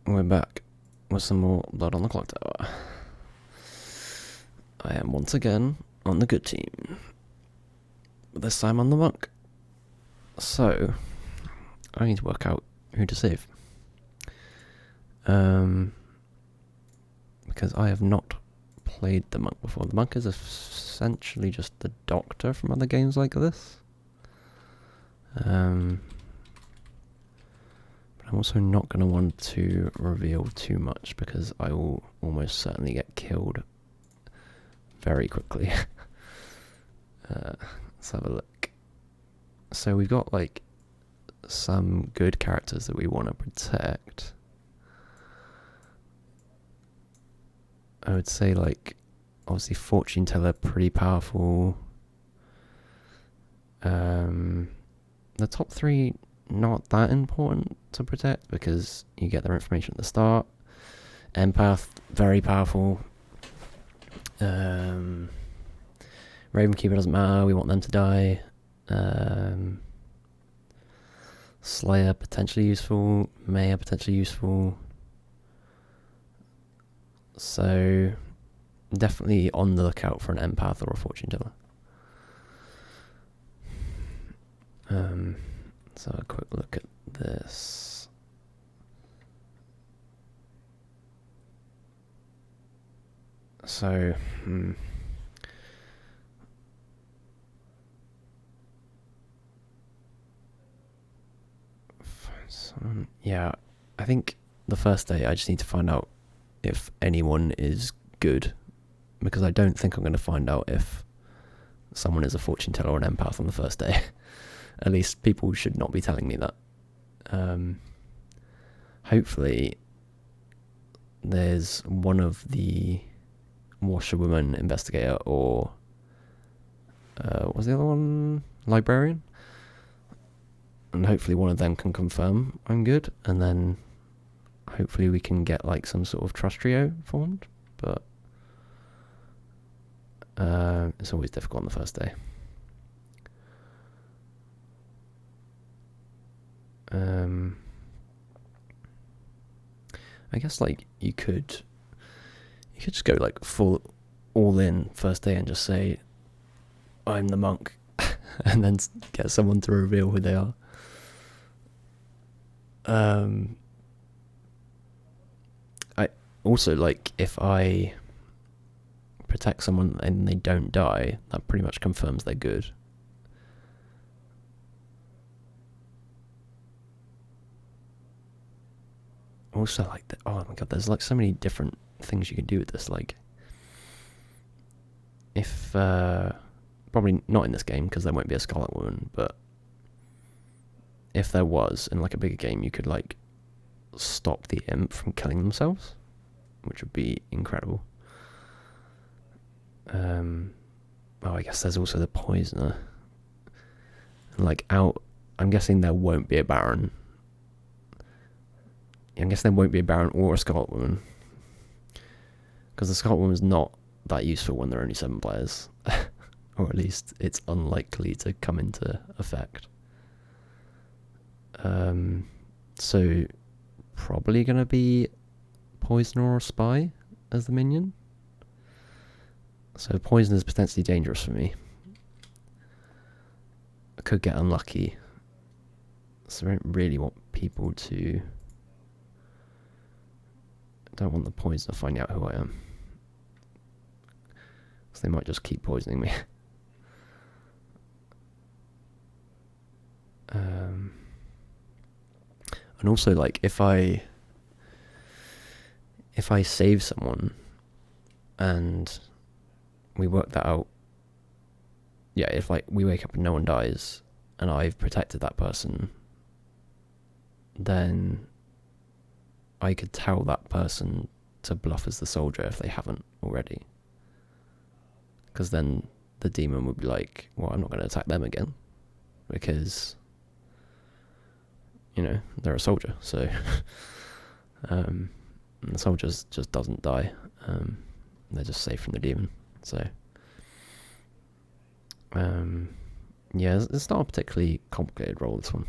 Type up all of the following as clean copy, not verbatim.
We're back with some more Blood on the Clocktower. I am once again on the good team. But this time I'm the monk. So, I need to work out who to save. Because I have not played the monk before. The monk is essentially just the doctor from other games like this. But I'm also not going to want to reveal too much because I will almost certainly get killed very quickly. Let's have a look. So we've got like some good characters that we want to protect. I would say like obviously Fortune Teller pretty powerful. The top three not that important to protect because you get their information at the start. Empath very powerful. Ravenkeeper doesn't matter, we want them to die. Slayer potentially useful, Maya potentially useful. So definitely on the lookout for an empath or a fortune teller. So a quick look at this. So, yeah, I think the first day I just need to find out if anyone is good, because I don't think I'm going to find out if someone is a fortune teller or an empath on the first day. At least people should not be telling me that. Hopefully there's one of the washerwoman investigator or what was the other one? Librarian? And hopefully one of them can confirm I'm good, and then hopefully we can get like some sort of trust trio formed, but it's always difficult on the first day. I guess like you could just go like full all in first day and just say I'm the monk and then get someone to reveal who they are. I also like if I protect someone and they don't die, that pretty much confirms they're good. Also, like, oh my god, there's like so many different things you can do with this. Like, if probably not in this game because there won't be a Scarlet Woman, but if there was in like a bigger game, you could like stop the imp from killing themselves, which would be incredible. I guess there's also the poisoner. And like I'm guessing there won't be a Baron. I guess there won't be a Baron or a Scarlet Woman, because the Scarlet Woman's not that useful when there are only 7 players, or at least it's unlikely to come into effect. So probably gonna be Poisoner or Spy as the minion. So Poison is potentially dangerous for me. I could get unlucky. So I don't really want people to... I don't want the poison to find out who I am. So they might just keep poisoning me. And also, like, if I save someone and we work that out, yeah, if like we wake up and no one dies and I've protected that person, then I could tell that person to bluff as the soldier if they haven't already, because then the demon would be like, well, I'm not going to attack them again because, you know, they're a soldier. So and the soldier just doesn't die. They're just safe from the demon. So yeah, it's not a particularly complicated role, this one.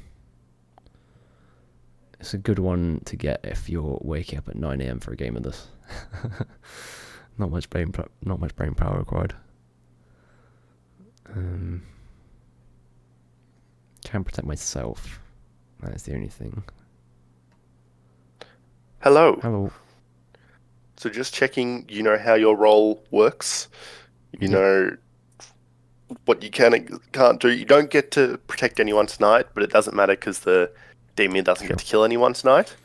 It's a good one to get if you're waking up at 9 a.m. for a game of this. Not much brain power required. Can protect myself. That is the only thing. Hello. Hello. So just checking, you know how your role works. You Yep. know what you can and can't do. You don't get to protect anyone tonight, but it doesn't matter because the demon doesn't get Sure. to kill anyone tonight,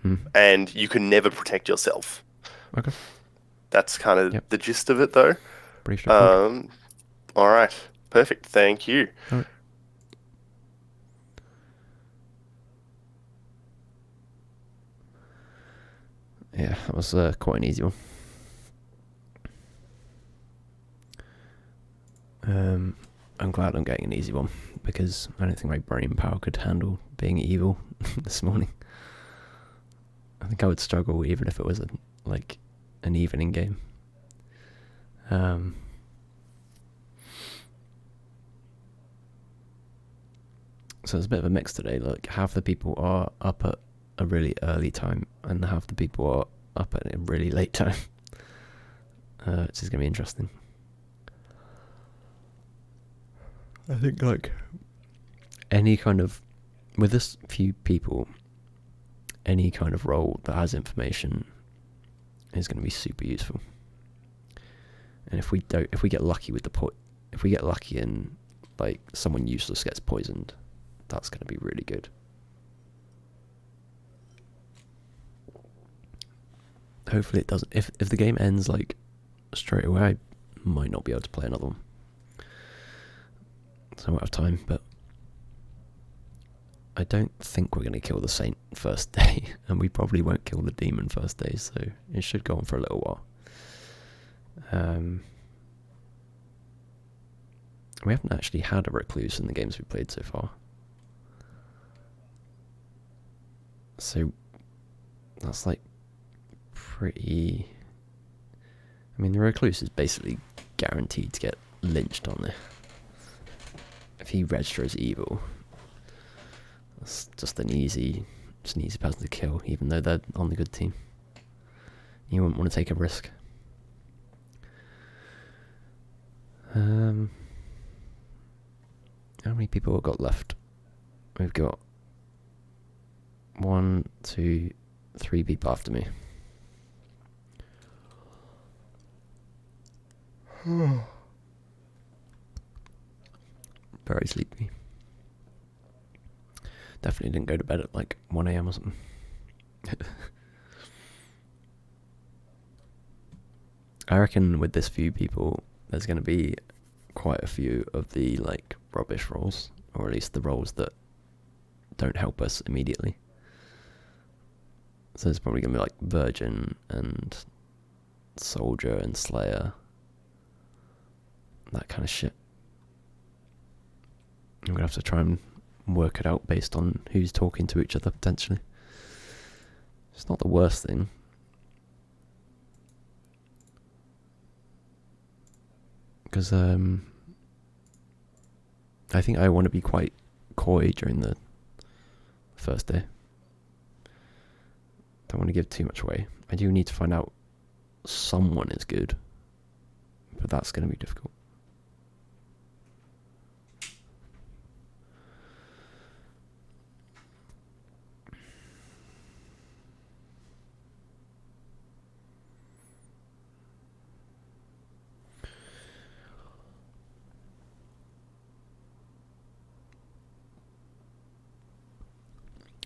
Hmm. and you can never protect yourself. Okay. That's kind of Yep. the gist of it, though. Pretty straightforward. Um, all right, perfect. Thank you. All right. Yeah, that was quite an easy one. I'm glad I'm getting an easy one because I don't think my brain power could handle being evil this morning. I think I would struggle even if it was an evening game. So it's a bit of a mix today. Like half the people are up at a really early time, and half the people are up at a really late time, which is going to be interesting. I think any kind of with this few people, any kind of role that has information is going to be super useful. And if we get lucky with if we get lucky and someone useless gets poisoned, that's going to be really good. Hopefully it doesn't. If the game ends straight away, I might not be able to play another one. So I won't have time, but I don't think we're going to kill the Saint first day, and we probably won't kill the Demon first day, so it should go on for a little while. We haven't actually had a Recluse in the games we've played so far. So that's pretty... I mean, the Recluse is basically guaranteed to get lynched on there. If he registers evil, that's just an easy person to kill, even though they're on the good team. You wouldn't want to take a risk. How many people have got left? We've got 1, 2, 3 people after me. Very sleepy. Definitely didn't go to bed at 1 a.m. or something. I reckon with this few people, there's going to be quite a few of the rubbish roles, or at least the roles that don't help us immediately. So there's probably going to be Virgin and Soldier and Slayer, that kind of shit. I'm going to have to try and work it out based on who's talking to each other, potentially. It's not the worst thing. Because I think I want to be quite coy during the first day. Don't want to give too much away. I do need to find out someone is good, but that's going to be difficult.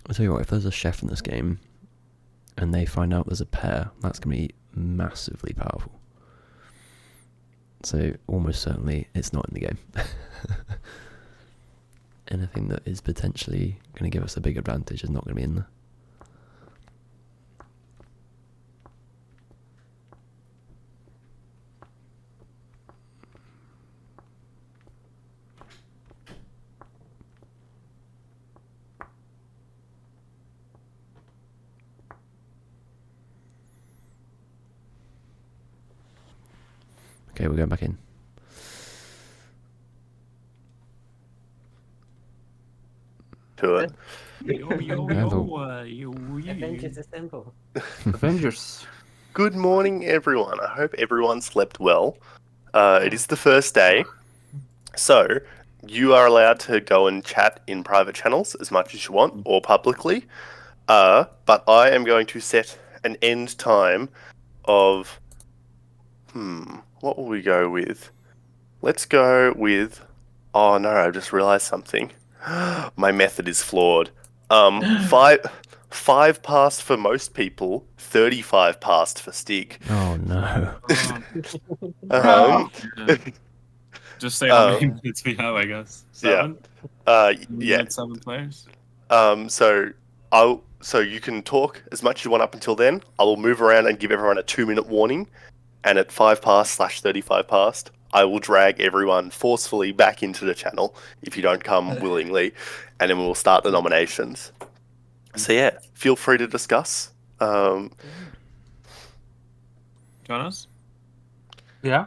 I'll tell you what, if there's a chef in this game and they find out there's a pair, that's going to be massively powerful. So almost certainly it's not in the game. Anything that is potentially going to give us a big advantage is not going to be in there. Okay, we're going back in. To it. Avengers Assemble. Avengers. Good morning, everyone. I hope everyone slept well. It is the first day, so you are allowed to go and chat in private channels as much as you want or publicly. But I am going to set an end time of what will we go with? Let's go with. Oh no! I just realised something. My method is flawed. Five past for most people, 35 past for Stig. Oh no. Um, Just say how many Um, minutes we have, I guess. yeah. 7? Yeah. With 7 players? So you can talk as much as you want up until then. I will move around and give everyone a 2-minute warning, and at 5 past / 35 past, I will drag everyone forcefully back into the channel if you don't come willingly, and then we'll start the nominations. So yeah, feel free to discuss. Jonas? Yeah.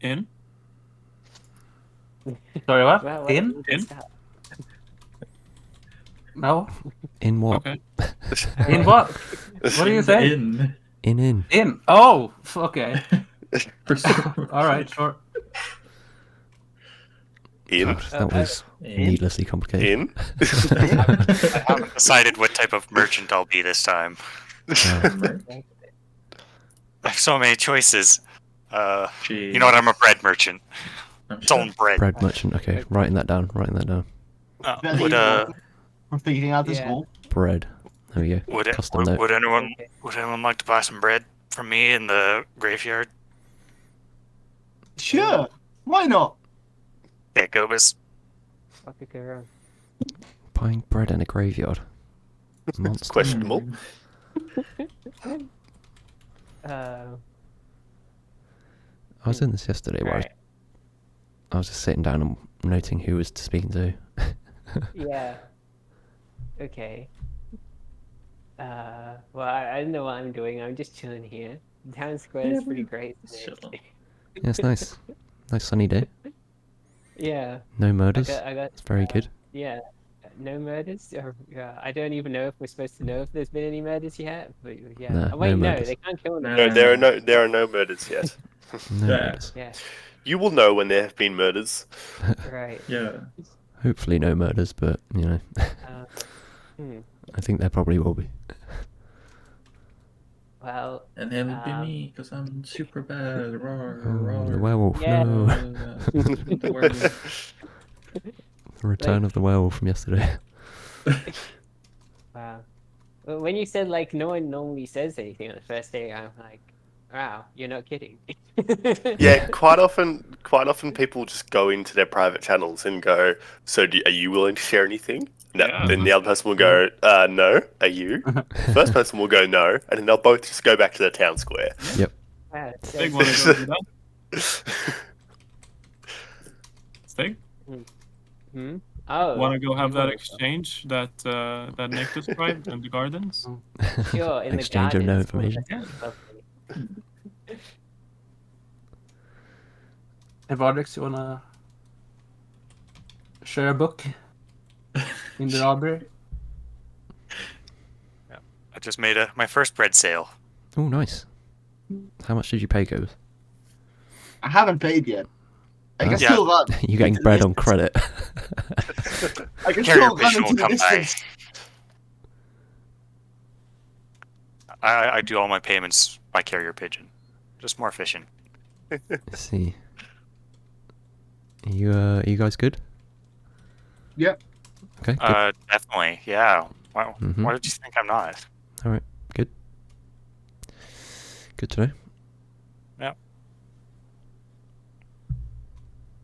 In? Sorry, what? Well, In? No. In what? Okay. In what? What do you say? In. In. Oh, okay. All right, sure. In. God, that was needlessly complicated. In. I haven't decided what type of merchant I'll be this time. I have so many choices. You know what? I'm a bread merchant. It's all bread. Bread merchant. Okay, writing that down. I'm figuring out this whole. Bread. There we go. Custom note. Would anyone like to buy some bread from me in the graveyard? Sure, why not? There goes. Buying bread in a graveyard. Monster. Questionable. I was in this yesterday where I was just sitting down and noting who was speaking to. Yeah. Okay. Well, I don't know what I'm doing. I'm just chilling here. The town square is pretty great. Yeah, it's nice. Nice sunny day. Yeah. No murders. I got, It's very good. Yeah. No murders? I don't even know if we're supposed to know if there's been any murders yet. But yeah. No, Oh, wait, no no, murders. they can't kill them. No, there are no murders yet. No murders. Yeah. You will know when there have been murders. Right. Yeah. Hopefully no murders, but you know, I think there probably will be. Well. And it'll be me, because I'm super bad. The werewolf. Yeah. No. The return of the werewolf from yesterday. Wow. Well, when you said like no one normally says anything on the first day, I'm like, wow, you're not kidding. Yeah, quite often people just go into their private channels and go, "So, are you willing to share anything?" No. Yeah. Then the other person will go, "No, are you?" First person will go, "No," and then they'll both just go back to the town square. Yep. Wow, so- Stig, wanna go do that? Stig? Oh. Wanna go have that exchange that Nick described in the gardens? Sure, in Exchange the of no gardens. information. Lovely. Hey, Vardix, you wanna share a book in the library? I just made my first bread sale. Oh, nice. How much did you pay, Gobes? I haven't paid yet. I can Yeah. still run. You're getting bread on credit. I can Carrier still run pigeon into will the come by. distance. I do all my payments by carrier pigeon. Just more efficient. Let's see. Are you guys good? Yep. Okay. Good. Definitely. Yeah. Wow. Mhm. Why did you think I'm not? All right. Good. Good to know.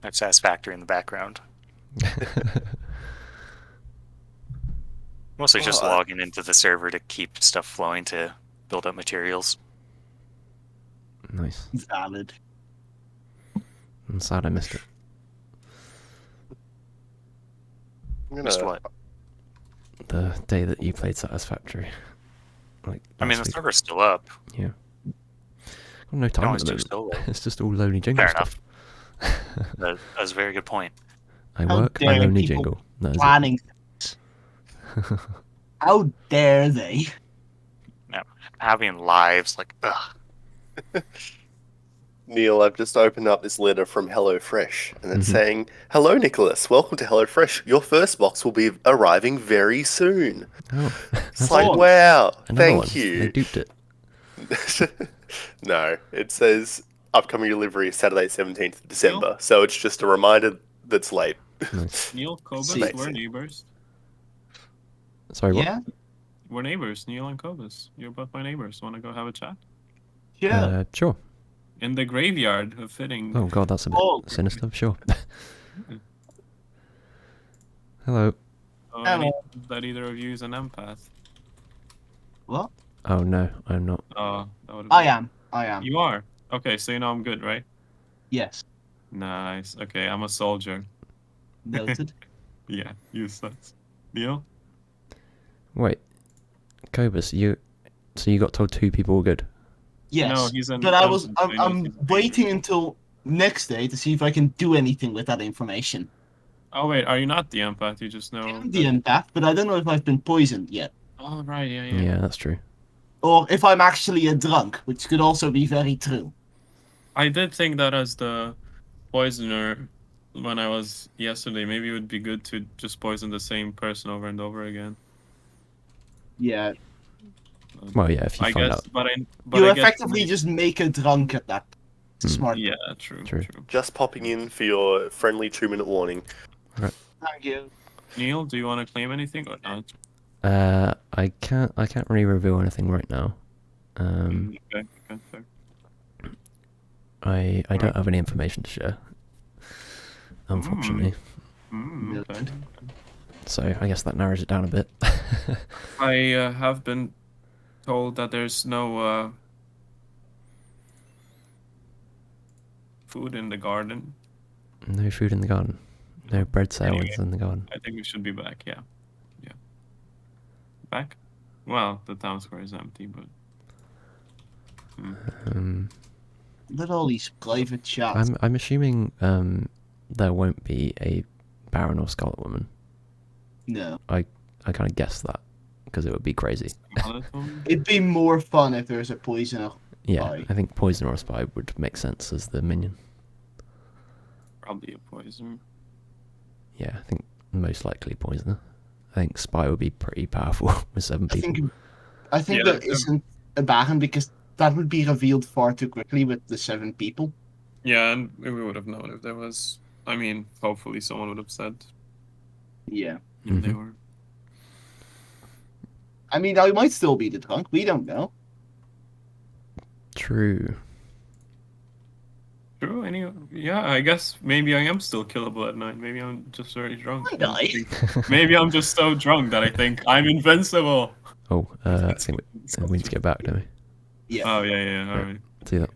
That's satisfactory in the background. Mostly just logging into the server to keep stuff flowing to build up materials. Nice. Valid. I'm sad I missed it. Missed what? The day that you played Satisfactory. Like, I mean, last the week. server's still up. Yeah. Got no time always at the do moment. solo. It's just all lonely jingle Fair stuff. That's a very good point. I How work, I dare lonely people jingle. That is it. Planning. How dare they? Having lives, like, ugh. Neil, I've just opened up this letter from HelloFresh, and it's Mhm. saying, "Hello, Nicholas. Welcome to HelloFresh. Your first box will be arriving very soon." Oh, It's that's like, cool. wow, another one. thank They you. duped it. No, it says upcoming delivery Saturday, 17th of December. So it's just a reminder that's late. Nice. Neil, Cobus, Amazing. we're neighbors. Sorry, what? Yeah, We're neighbors, Neil and Cobus. You're both my neighbors. Want to go have a chat? sure. Sure. In the graveyard of fitting. Oh god, that's a bit Oh. sinister. Sure. Hello. Oh, Hello. any, that either of you is an empath. What? Oh no, I'm not. Oh, that would I am. You are? Okay, so you know I'm good, right? Yes. Nice. Okay, I'm a soldier. Noted. Yeah, useless. Neil? Wait, Cobus, so you got told 2 people were good? Yes. No, he's an But empath. I'm waiting until next day to see if I can do anything with that information. Oh wait, are you not the empath? You just know. I'm the empath, but I don't know if I've been poisoned yet. Oh right, yeah. Yeah, that's true. Or if I'm actually a drunk, which could also be very true. I did think that as the poisoner when I was yesterday, maybe it would be good to just poison the same person over and over again. Yeah. Well, yeah, if you I find guess, out. but You I guess effectively just make a drunk at that. Hmm. Smart. yeah, true. Just popping in for your friendly 2-minute warning. Thank you. Neil, do you want to claim anything or not? I can't really reveal anything right now. Okay, fair. I don't have any information to share, unfortunately. Okay. So I guess that narrows it down a bit. I have been told that there's no food in the garden. No food in the garden. No bread sale Anyway. in the garden. I think we should be back. Yeah. Back? Well, the town square is empty, but. Look at all these private chats. I'm assuming there won't be a Baron or Scarlet Woman. No. I kind of guessed that because it would be crazy. It'd be more fun if there's a poisoner. Yeah, Spy. I think Poison or a Spy would make sense as the minion. Probably a poison. Yeah, I think most likely Poisoner. I think Spy would be pretty powerful with 7 people. I think Yeah, there isn't a Baron because that would be revealed far too quickly with the 7 people. Yeah, and we would have known if there was. I mean, hopefully someone would have said Yeah. if they were. I mean, I might still be the drunk. We don't know. True. True. Yeah, I guess maybe I am still killable at night. Maybe I'm just very drunk. I die. Maybe I'm just so drunk that I think I'm invincible. Oh, I think we need to get back, don't we? Yeah. Oh yeah. All right. Do that.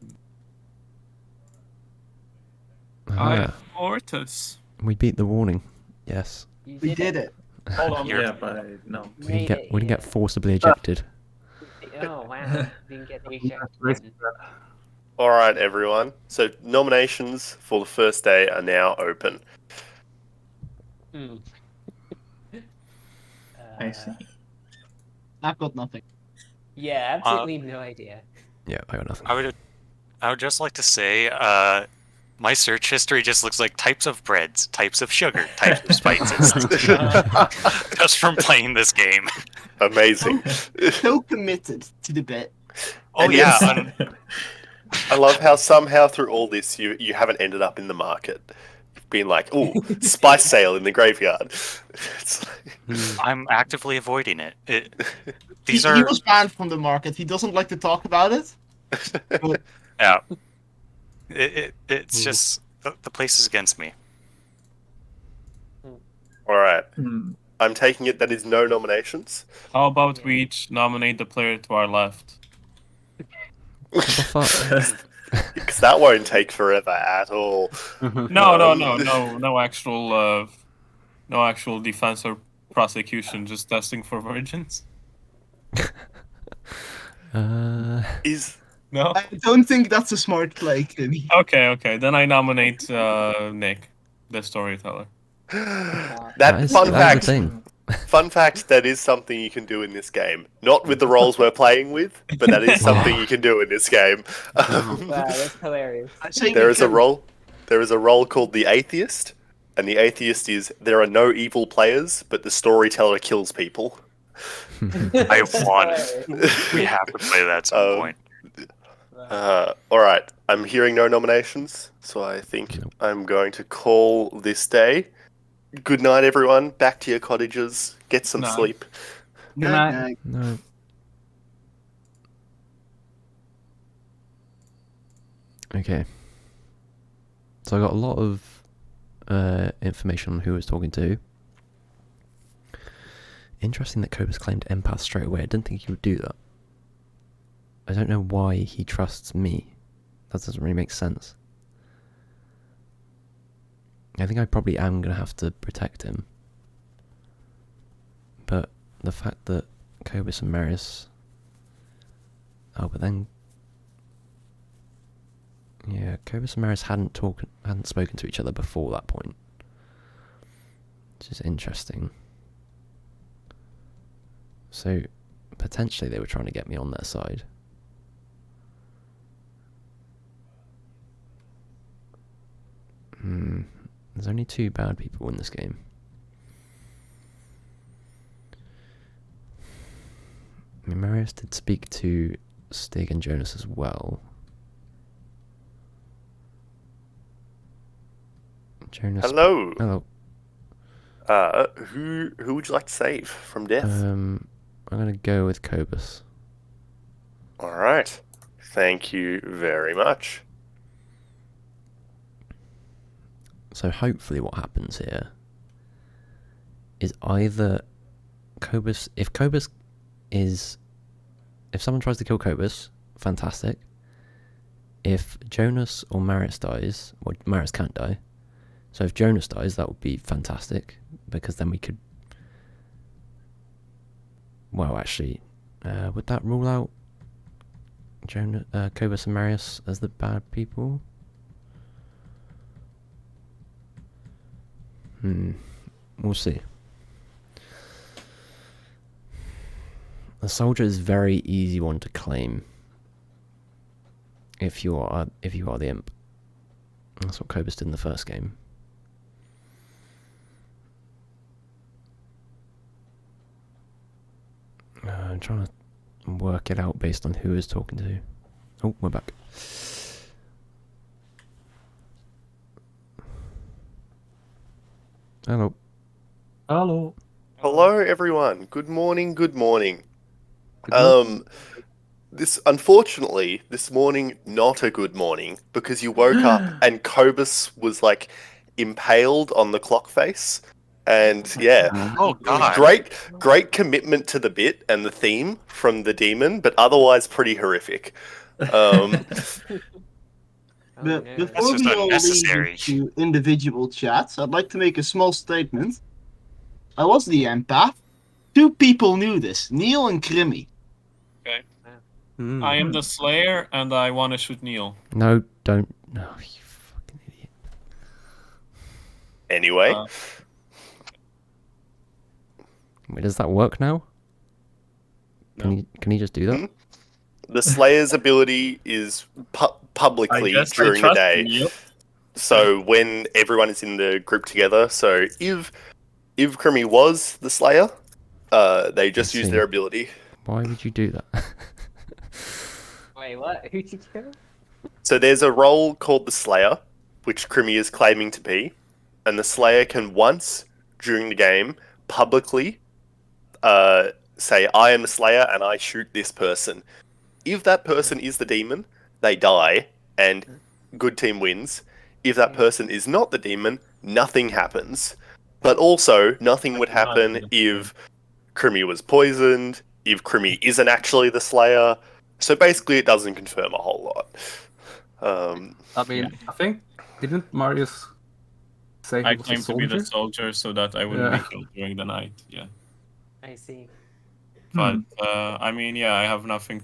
I Aha, Ortus. we beat the warning. Yes. You We did it. Hold on. Yeah, but no. We didn't get forcibly ejected. Oh wow! Didn't get ejected. All right, everyone. So nominations for the first day are now open. I see. I've got nothing. Yeah, absolutely no idea. Yeah, I got nothing. I would just like to say, my search history just looks like types of breads, types of sugar, types of spices. Just from playing this game. Amazing. So committed to the bit. Oh And yeah, yes. I love how somehow through all this you haven't ended up in the market. You've been like, ooh, spice sale in the graveyard. It's like... I'm actively avoiding it. He was banned from the market. He doesn't like to talk about it. But Yeah. It's just the place is against me. All right. I'm taking it that is no nominations. How about we each nominate the player to our left? What the fuck? Because that won't take forever at all. No actual defense or prosecution. Just testing for virgins. Is No. I don't think that's a smart play, Kenny. Okay. Then I nominate Nick, the storyteller. that is fun a fact. thing. Fun fact, that is something you can do in this game. Not with the roles we're playing with, but that is something you can do in this game. Wow, that's hilarious. I say There we is a can. role. There is a role called the Atheist, and the Atheist is there are no evil players, but the storyteller kills people. I That's won. hilarious. We have to play that at some point. All right, I'm hearing no nominations, so I think Nope. I'm going to call this day. Good night, everyone. Back to your cottages. Get some Night. sleep. Good night. No. Okay. So I got a lot of information on who I was talking to. Interesting that Cobus claimed empath straight away. I didn't think he would do that. I don't know why he trusts me. That doesn't really make sense. I think I probably am going to have to protect him. But the fact that Cobus and Marius... Oh, but then... Yeah, Cobus and Marius hadn't spoken to each other before that point. Which is interesting. So, potentially they were trying to get me on their side. There's only 2 bad people in this game. I mean, Marius did speak to Stig and Jonas as well. Jonas. Hello. Hello. Who would you like to save from death? I'm gonna go with Cobus. All right. Thank you very much. So hopefully what happens here is either Cobus... If someone tries to kill Cobus, fantastic. If Jonas or Marius dies... Well, Marius can't die. So if Jonas dies, that would be fantastic, because then we could... Well, actually, would that rule out Cobus and Marius as the bad people? We'll see. The soldier is a very easy one to claim if you are the imp. That's what Cobus did in the first game. I'm trying to work it out based on who he's talking to. Oh, we're back. Hello. Hello. Hello, everyone. Good morning. Good morning. Good Unfortunately, this morning, not a good morning, because you woke up and Cobus was like impaled on the clock face. And yeah, Oh god. great commitment to the bit and the theme from the demon, but otherwise pretty horrific. But no. before just we all unnecessary. leave into individual chats, I'd like to make a small statement. I was the empath. 2 people knew this, Neil and Crimmy. I am the Slayer, and I want to shoot Neil. No, don't. No, you fucking idiot. Anyway, Wait, does that work now? Can you just do that? the Slayer's ability is publicly during the day. Neil. So when everyone is in the group together, so if Crimmy was the Slayer, they just I use see. their ability. Why would you do that? Wait, what? Who did you kill? So there's a role called the Slayer, which Crimmy is claiming to be, and the Slayer can once during the game publicly say, "I am the Slayer and I shoot this person." If that person is the demon, they die, and good team wins. If that person is not the demon, nothing happens. But also, nothing would happen if Crimmy was poisoned, if Crimmy isn't actually the Slayer. So basically, it doesn't confirm a whole lot. I mean, I think didn't Marius say he I was a claim to be soldier? the soldier so that I wouldn't Yeah. be killed during the night. Yeah. I see. But I mean, yeah, I have nothing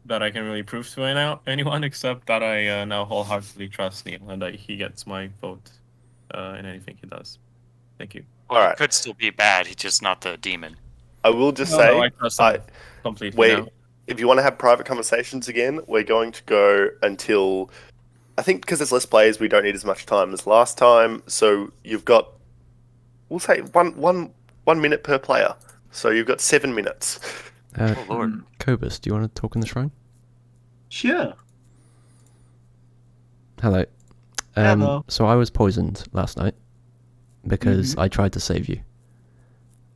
that I can really prove to anyone except that I now wholeheartedly trust Neil and that he gets my vote in anything he does. Thank you. Well, Alright. he could still be bad. He's just not the demon. I will just No, say, I trust him completely wait, now. if you want to have private conversations again, we're going to go until I think because there's less players, we don't need as much time as last time. So you've got, we'll say 1 minute per player. So you've got 7 minutes. Oh lord. Cobus, do you want to talk in the shrine? Sure. Hello. Hello. So I was poisoned last night because I tried to save you.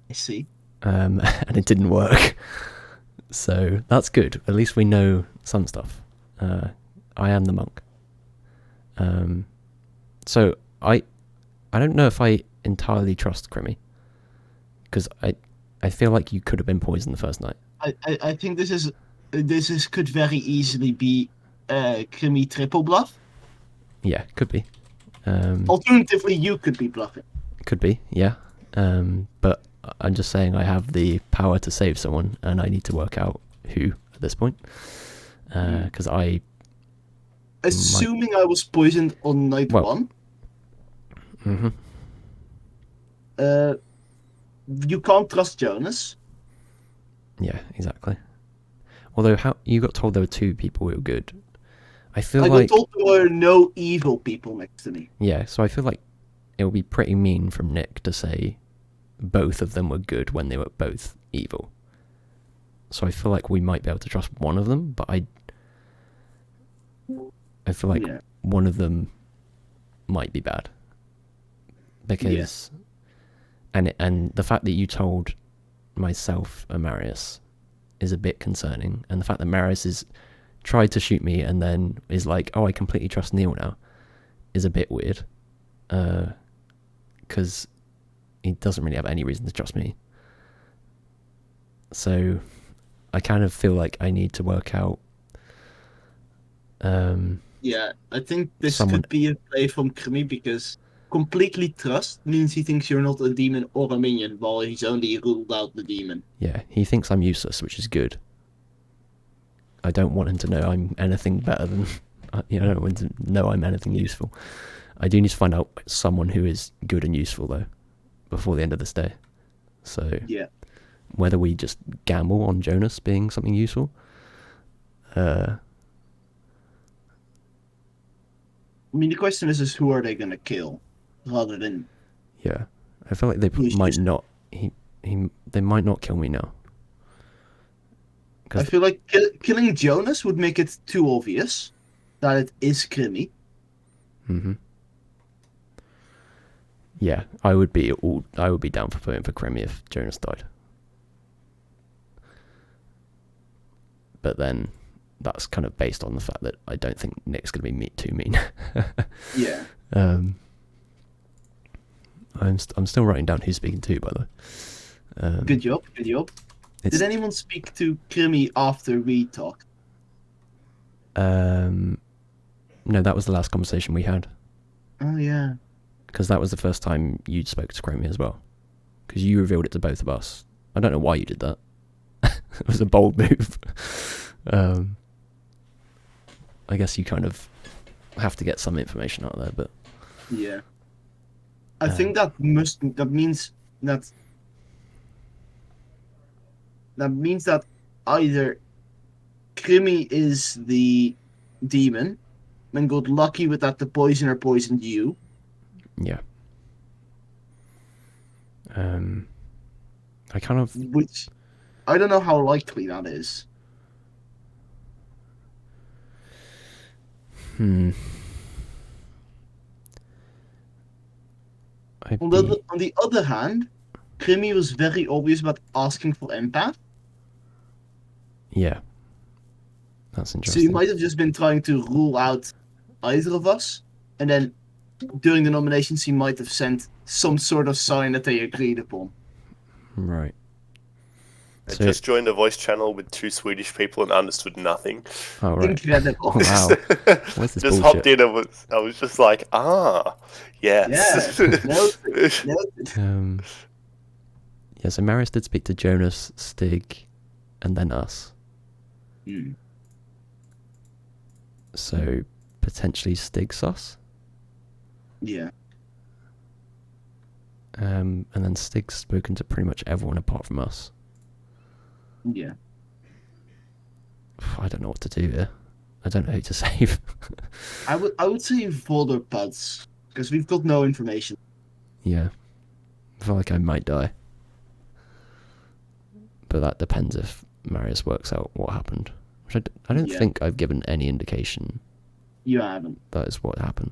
I see. And it didn't work. So that's good. At least we know some stuff. I am the monk. So I don't know if I entirely trust Crimmy, because I feel like you could have been poisoned the first night. I think this could very easily be Crimmy triple bluff. Yeah, could be. Alternatively, you could be bluffing. Could be, yeah. But I'm just saying I have the power to save someone, and I need to work out who at this point. Because Assuming I was poisoned on night one. Mm-hmm. You can't trust Jonas. Yeah, exactly. Although how you got told there were 2 people who were good. I I like got told there were no evil people next to me. Yeah, so I feel like it would be pretty mean from Nick to say both of them were good when they were both evil. So I feel like we might be able to trust one of them, but I feel like one of them might be bad. Because and the fact that you told myself and Marius is a bit concerning, and the fact that Marius is tried to shoot me and then is like, oh, I completely trust Neil now, is a bit weird. Because he doesn't really have any reason to trust me. So I kind of feel like I need to work out. Yeah, I think this could be a play from Crimmy, because completely trust means he thinks you're not a demon or a minion, while he's only ruled out the demon. Yeah, he thinks I'm useless, which is good. I don't want him to know I'm anything better than... I don't want him to know I'm anything useful. I do need to find out someone who is good and useful, though, before the end of this day. So, whether we just gamble on Jonas being something useful... I mean, the question is who are they going to kill, rather than... Yeah, I feel like they might not... They might not kill me now. I feel like killing Jonas would make it too obvious that it is Crimmy. Mm-hmm. Yeah, I would be down for voting for Crimmy if Jonas died. But then that's kind of based on the fact that I don't think Nick's going to be too mean. Yeah. I'm still writing down who's speaking to, by the way. Good job. Did anyone speak to Crimmy after we talked? No, that was the last conversation we had. Oh, yeah. Because that was the first time you spoke to Crimmy as well. Because you revealed it to both of us. I don't know why you did that. It was a bold move. I guess you kind of have to get some information out there, but... Yeah. I think that means that either Crimmy is the demon and got lucky with that the poisoner poisoned you. Yeah. I kind of... Which, I don't know how likely that is. On the other hand, Crimmy was very obvious about asking for empath. Yeah. That's interesting. So you might have just been trying to rule out either of us, and then during the nominations he might have sent some sort of sign that they agreed upon. Right. I just joined a voice channel with 2 Swedish people and understood nothing. Oh, right. Incredible. Wow. What's this just bullshit? hopped in and I was just like, yes. Noted. Yeah, so Marius did speak to Jonas, Stig, and then us. So, potentially Stig sus? Yeah. And then Stig's spoken to pretty much everyone apart from us. Yeah. I don't know what to do here. I don't know who to save. I would say Volder Puds, because we've got no information. Yeah. I feel like I might die. But that depends if Marius works out what happened. Which I don't think I've given any indication. You haven't. That is what happened.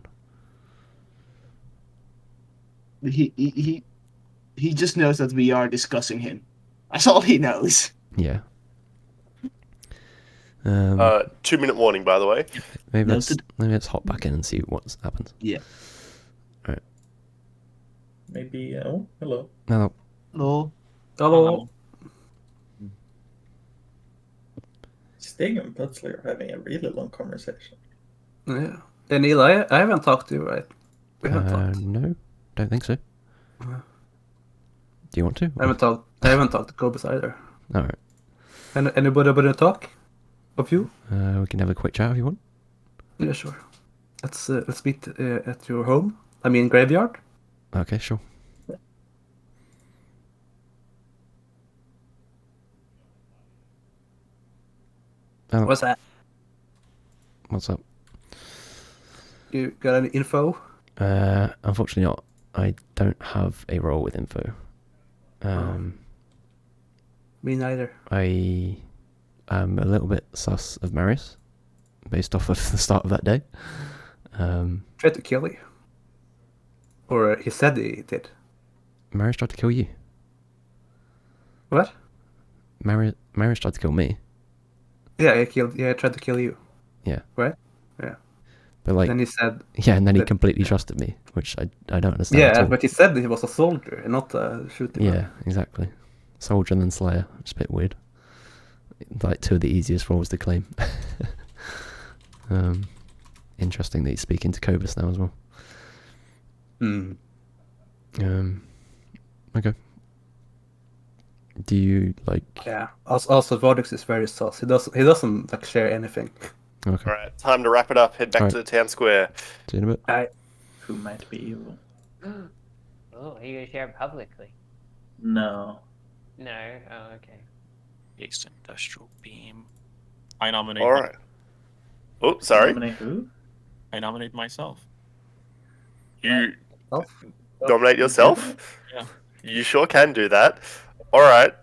He just knows that we are discussing him. That's all he knows. Yeah. 2-minute warning, by the way. Maybe let's hop back in and see what happens. Yeah. Alright. Maybe. Oh, hello. Hello. Hello. Hello. Stig and Putzler are having a really long conversation. Yeah. And Eli, I haven't talked to you, right? We haven't talked. No, don't think so. Do you want to? I haven't talked to Cobus either. Alright. And anybody want to talk? Of you? We can have a quick chat if you want. Yeah, sure. Let's meet at your home. I mean graveyard. Okay, sure. Oh, What's that? what's up? You got any info? Unfortunately not. I don't have a role with info. Me neither. I am a little bit sus of Marius, based off of the start of that day. Tried to kill you. Or he said he did. Marius tried to kill you. What? Marius tried to kill me. Yeah, he tried to kill you. Yeah. Right? Yeah. But like, Then he said. yeah, and then he that- completely trusted me, which I don't understand at Yeah, all. but he said he was a soldier and not a shooting. Yeah, man. exactly. Soldier and then Slayer. It's a bit weird. Like two of the easiest roles to claim. Interesting that he's speaking to Cobus now as well. Hmm. Okay. Do you like? Yeah. Also, Vodix is very sus. He doesn't like share anything. Okay. Alright, time to wrap it up. Head back Alright. to the town square. See you in a bit. Who might be evil? Oh, are you gonna share it publicly? No. No. Oh, okay. Based industrial beam. I nominate. Alright. Oh, sorry. Nominate who? I nominate myself. You Oh. nominate yourself? Yeah. You sure can do that. Alright.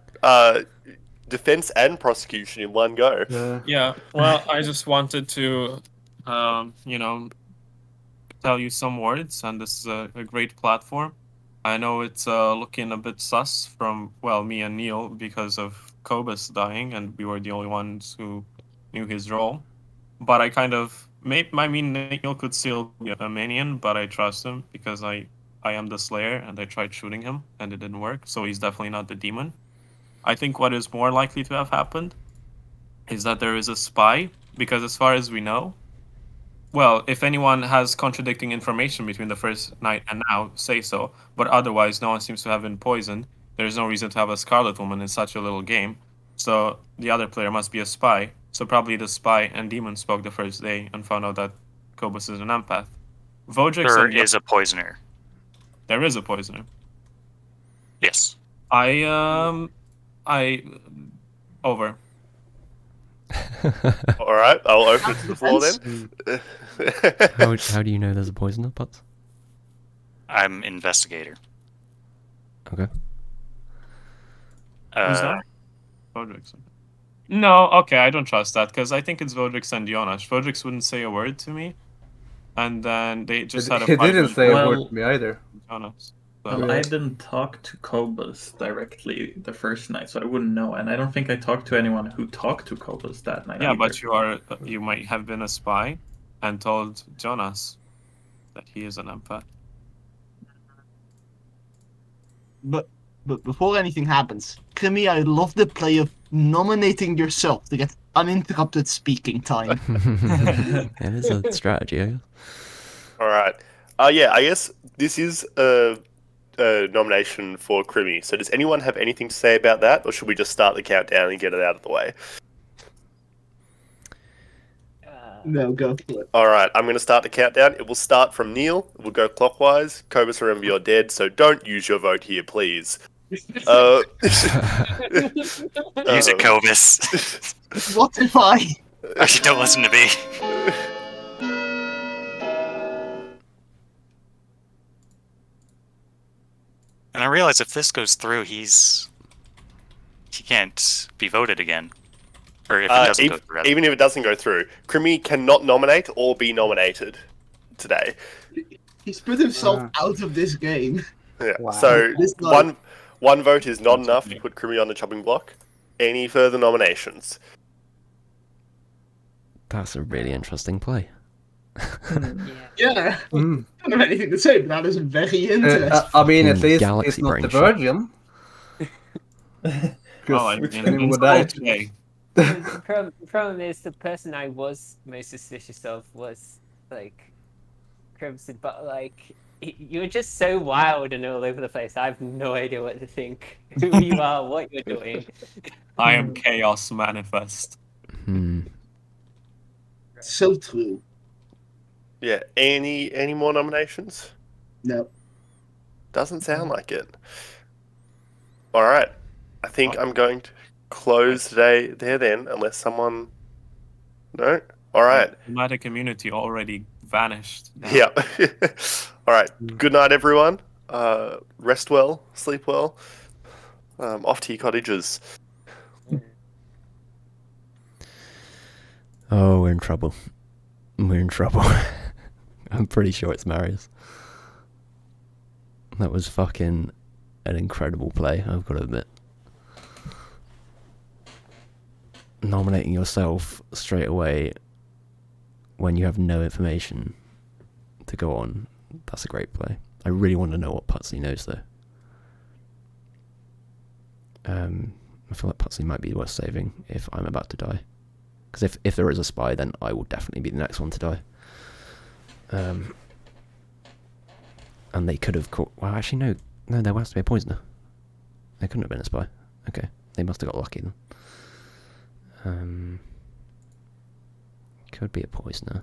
Defense and prosecution in one go. Yeah. Well, I just wanted to, tell you some words, and this is a great platform. I know it's looking a bit sus from, well, me and Neil because of Cobus dying, and we were the only ones who knew his role. But I kind of, Neil could still be a minion, but I trust him because I am the Slayer, and I tried shooting him, and it didn't work, so he's definitely not the demon. I think what is more likely to have happened is that there is a spy, because as far as we know, well, if anyone has contradicting information between the first night and now, say so, but otherwise no one seems to have been poisoned. There's no reason to have a Scarlet Woman in such a little game, so the other player must be a spy. So probably the spy and demon spoke the first day and found out that Cobus is an empath. Vodrix There and is a poisoner. there is a poisoner. Yes. Over. Alright, I'll open it to the floor then. How do you know there's a poisoner, Putz? I'm investigator. Okay. Who's that? Vodrix. No, okay, I don't trust that because I think it's Vodrix and Jonas. Vodrix wouldn't say a word to me, and then they just had a He fight didn't with say a Well- word to me either. Jonas. Well, So, I didn't talk to Cobus directly the first night, so I wouldn't know. And I don't think I talked to anyone who talked to Cobus that night. yeah, either. but you might have been a spy and told Jonas that he is an empath. But before anything happens, Krimi, I love the play of nominating yourself to get uninterrupted speaking time. It is a strategy, I guess. Alright. Yeah, I guess this is a nomination for Krimi. So does anyone have anything to say about that, or should we just start the countdown and get it out of the way? No, go for it. All right, I'm going to start the countdown. It will start from Neil. It will go clockwise. Cobus, remember you're dead, so don't use your vote here, please. Use it, Cobus. What if I? Actually, don't listen to me. And I realize if this goes through, he can't be voted again. Or if it doesn't go through. Even if it doesn't go through, Krimi cannot nominate or be nominated today. He's put himself out of this game. Yeah. Wow. So This night. one vote is not enough to put Krimi on the chopping block. Any further nominations? That's a really interesting play. Yeah. Mm. I don't have anything to say, but that is very interesting. I mean, at In least Galaxy it's not Brain the shot. Virgin. Well, in would die. today. The problem is the person I was most suspicious of was like Crimson, but like you're just so wild and all over the place. I have no idea what to think, who you are, what you're doing. I am Chaos Manifest. So true. Yeah. Any more nominations? No. Doesn't sound like it. All right. I think I'm going to close today there then, unless someone... No? All right. The Meta community already vanished. Yeah. All right. Good night, everyone. Rest well. Sleep well. Off to your cottages. Oh, we're in trouble. We're in trouble. I'm pretty sure it's Marius. That was fucking an incredible play, I've got to admit. Nominating yourself straight away when you have no information to go on, that's a great play. I really want to know what Putsley knows, though. I feel like Putsley might be worth saving if I'm about to die. Because if there is a spy, then I will definitely be the next one to die. And they could have caught... Well, actually, no, there has to be a poisoner. There couldn't have been a spy. Okay, they must have got lucky then. Could be a poisoner.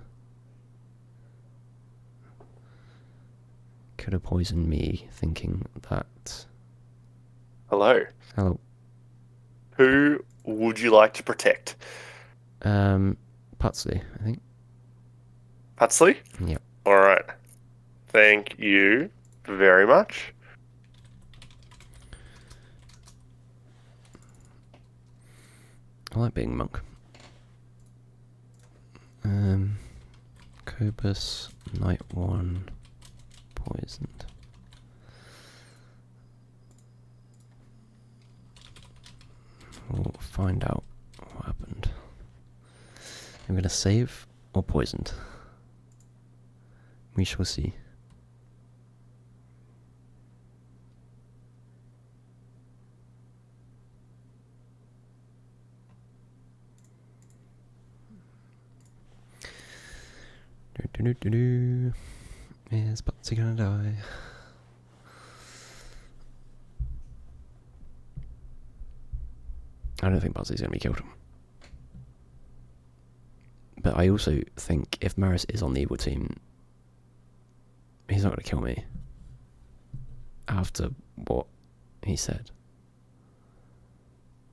Could have poisoned me thinking that... Hello. Hello. Who would you like to protect? Putsley, I think. Putsley? Yep. All right. Thank you very much. I like being monk. Cobus, Night 1, poisoned. We'll find out what happened. I'm gonna save or poisoned. We shall see. Is Butsy gonna die? I don't think Butsy's gonna be killed. But I also think if Maris is on the evil team, he's not gonna kill me. After what he said.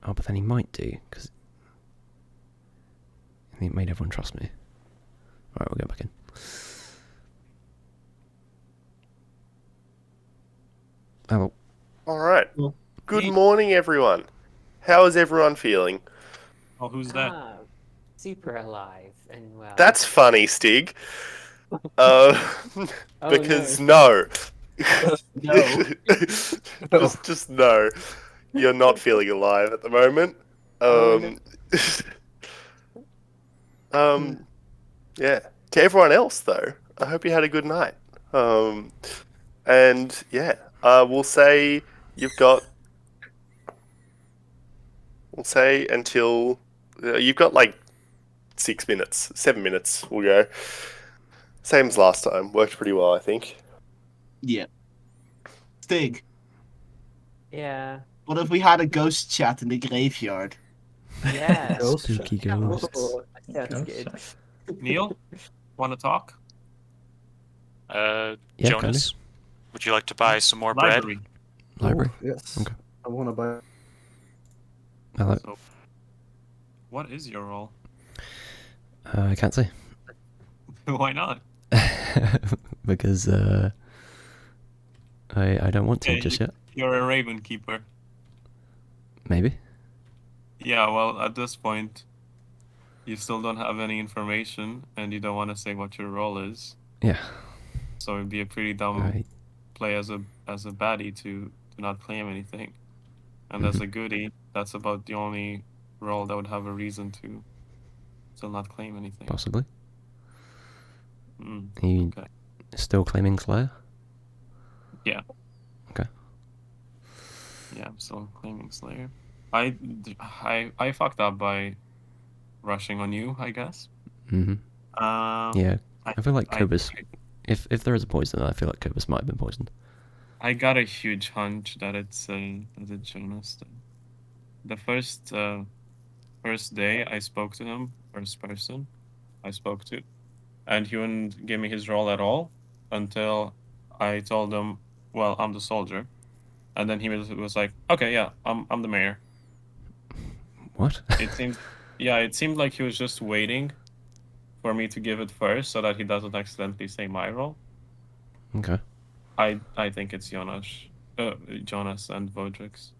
Oh, but then he might do, because he made everyone trust me. Alright, we'll go back in. Oh. Alright. Good morning, everyone. How is everyone feeling? Oh, who's that? Super alive and well. That's funny, Stig. Because no. No. just no. You're not feeling alive at the moment. Yeah. To everyone else, though, I hope you had a good night. And yeah, we'll say you've got. We'll say until you've got like 6 minutes, 7 minutes. We'll go. Same as last time. Worked pretty well, I think. Yeah. Stig, Yeah. what if we had a ghost chat in the graveyard? Yeah. Spooky ghosts. Oh, that sounds good. Neil, want to talk? Yeah, Jonas, would you like to buy some more bread? Library? Yes. Okay. I want to buy. Hello. So, what is your role? I can't say. Why not? Because I don't want to just yet. You're a Raven Keeper. Maybe. Yeah, well, at this point, you still don't have any information, and you don't want to say what your role is. Yeah. So it'd be a pretty dumb play as a baddie to not claim anything. And as a goodie, that's about the only role that would have a reason to still not claim anything. Possibly. Mm, Are you okay. still claiming Slayer? Yeah. Okay. Yeah, I'm still claiming Slayer. I fucked up by rushing on you, I guess. Mm-hmm. Yeah. I feel like I- Cobus... If there is a poison, I feel like Cobus might have been poisoned. I got a huge hunch that it's Jonas. The first day I spoke to him, first person I spoke to, and he wouldn't give me his role at all until I told him, "Well, I'm the soldier," and then he was like, "Okay, yeah, I'm the mayor." What? It seemed like he was just waiting for me to give it first so that he doesn't accidentally say my role. Okay. I think it's Jonas and Vodrix.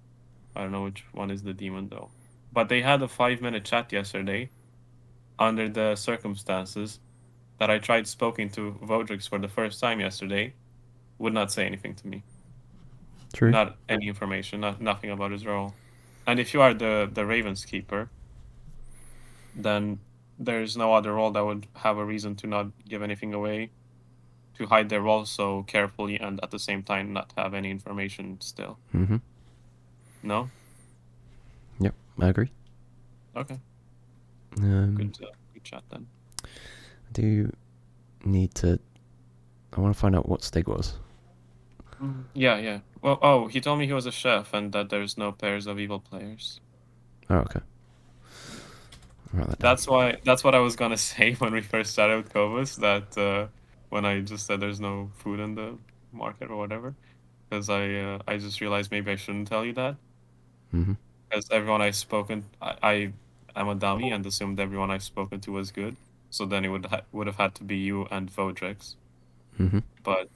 I don't know which one is the demon though. But they had a 5-minute chat yesterday under the circumstances that I tried speaking to Vodrix for the first time yesterday, would not say anything to me. True. Not any information, nothing about his role. And if you are the Raven's Keeper, then there's no other role that would have a reason to not give anything away, to hide their role so carefully and at the same time not have any information still. Mm-hmm. No? Yep, I agree. Okay. Good chat then. I do need to... I want to find out what Stig was. Yeah. Well, he told me he was a chef and that there's no pairs of evil players. Oh, okay. Write that down. That's what I was gonna say when we first started with Cobus, that when I just said there's no food in the market or whatever, because I just realized maybe I shouldn't tell you that. Mm-hmm. Because everyone I've spoken, I am a dummy and assumed everyone I've spoken to was good. So then it would have had to be you and Vodrix. Mm-hmm. But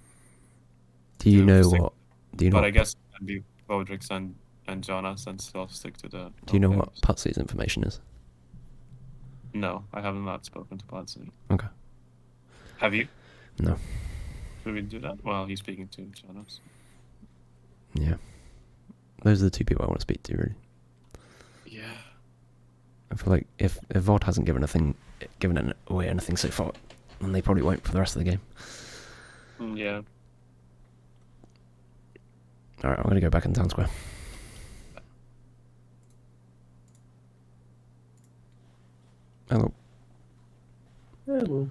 do you know what? But I guess it can be Vodrix and Jonas and still stick to the. Do you know what Putsy's information is? No, I have not spoken to Putsy. Okay. Have you? No. Should we do that? Well, he's speaking to Jonas. Yeah. Those are the two people I want to speak to, really. Yeah. I feel like if VOD hasn't given away anything so far, then they probably won't for the rest of the game. Yeah. Alright, I'm going to go back in Town Square. Hello. Hello.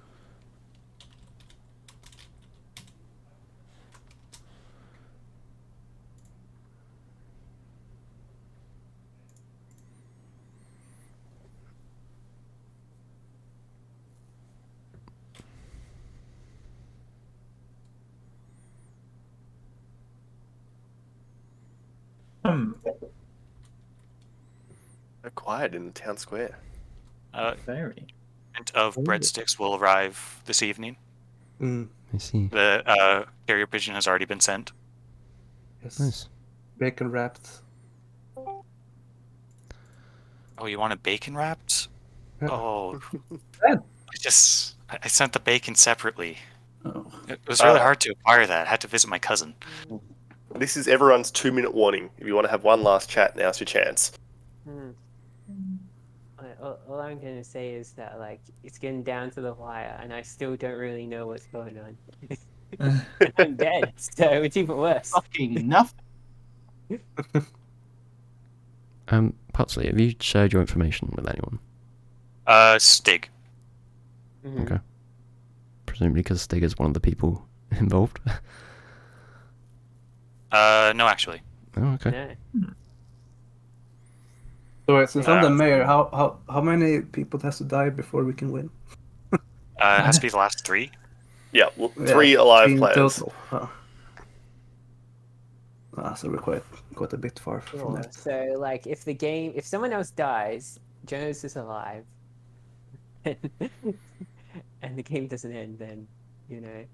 So quiet in the town square. Very. And of breadsticks will arrive this evening. I see. The carrier pigeon has already been sent. Yes. Nice. Bacon wrapped. Oh, you want it bacon wrapped? Yeah. Oh. Yeah. I sent the bacon separately. Oh. It was really hard to acquire that. I had to visit my cousin. This is everyone's 2-minute warning. If you want to have one last chat, now's your chance. All I'm gonna say is that it's getting down to the wire, and I still don't really know what's going on. I'm dead, so it's even worse. Fucking nothing. Putsley, have you shared your information with anyone? Stig. Okay. Presumably because Stig is one of the people involved. No, actually. Oh, okay. No. So since I'm the mayor, how many people has to die before we can win? It has to be the last 3. Yeah, well, 3 alive in players. Total. So we're quite a bit far from that. So, like, if someone else dies, Jonas is alive, and the game doesn't end, then, you know.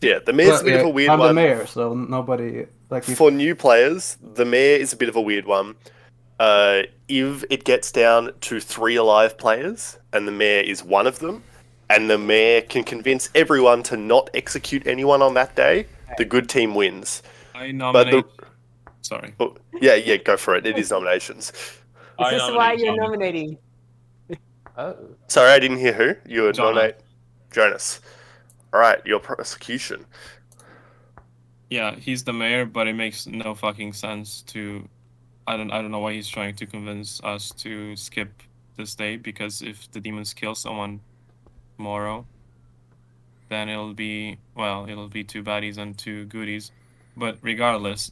Yeah, the mayor's a bit of a weird I'm one. the mayor, so nobody... For new players, the mayor is a bit of a weird one. If it gets down to 3 alive players, and the mayor is one of them, and the mayor can convince everyone to not execute anyone on that day, the good team wins. I nominate. Sorry. Oh, yeah, go for it. It is nominations. Is this why you're nominating? Oh. Sorry, I didn't hear who. You would nominate Jonas. All right, your prosecution. Yeah, he's the mayor, but it makes no fucking sense to. I don't know why he's trying to convince us to skip this day, because if the demons kill someone tomorrow, then it'll be 2 baddies and 2 goodies. But regardless,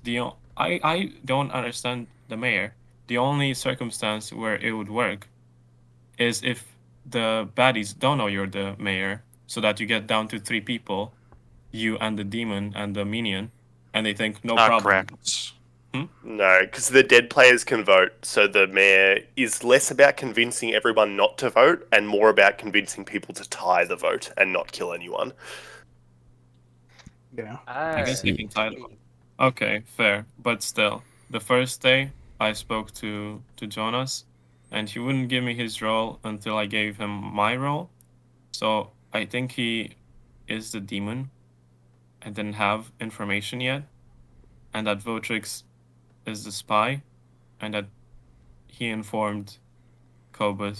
I don't understand the mayor. The only circumstance where it would work is if the baddies don't know you're the mayor, so that you get down to 3 people, you and the demon and the minion, and they think no problem. Correct. No, because the dead players can vote, so the mayor is less about convincing everyone not to vote and more about convincing people to tie the vote and not kill anyone. Yeah. I guess they can tie them. Okay, fair. But still, the first day I spoke to Jonas, and he wouldn't give me his role until I gave him my role. So I think he is the demon. I didn't have information yet, and that Votrix is the spy, and that he informed Jonas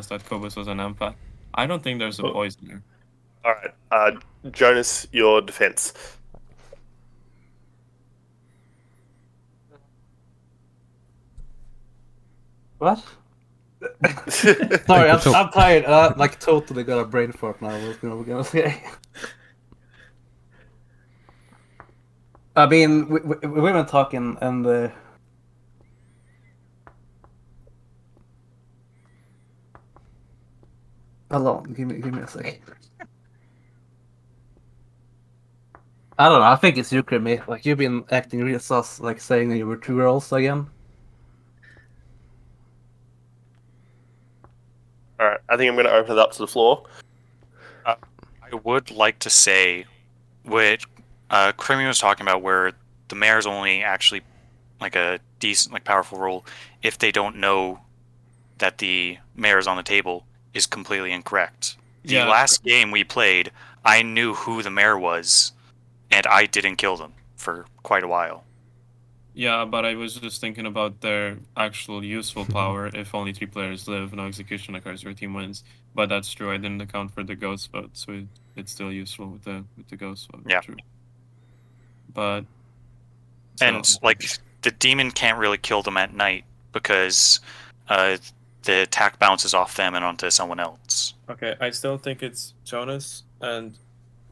that Cobus was an empath. I don't think there's a poisoner. All right, Jonas, your defense. What? Sorry, I'm tired. Like totally got a brain fart now. We're gonna say. I mean, we've been talking, and hold on, give me a second. I don't know. I think it's you, Krimmy. Like, you've been acting real sus, like saying that you were 2 girls again. All right, I think I'm going to open it up to the floor. I would like to say what Crimmy was talking about, where the mayor's only actually like a decent, like powerful role if they don't know that the mayor is on the table, is completely incorrect. The last game we played, I knew who the mayor was, and I didn't kill them for quite a while. Yeah, but I was just thinking about their actual useful power. If only 3 players live, no execution occurs, your team wins. But that's true. I didn't account for the ghost vote, so it's still useful with the ghost vote. Yeah. True. But and like the demon can't really kill them at night because the attack bounces off them and onto someone else. Okay, I still think it's Jonas, and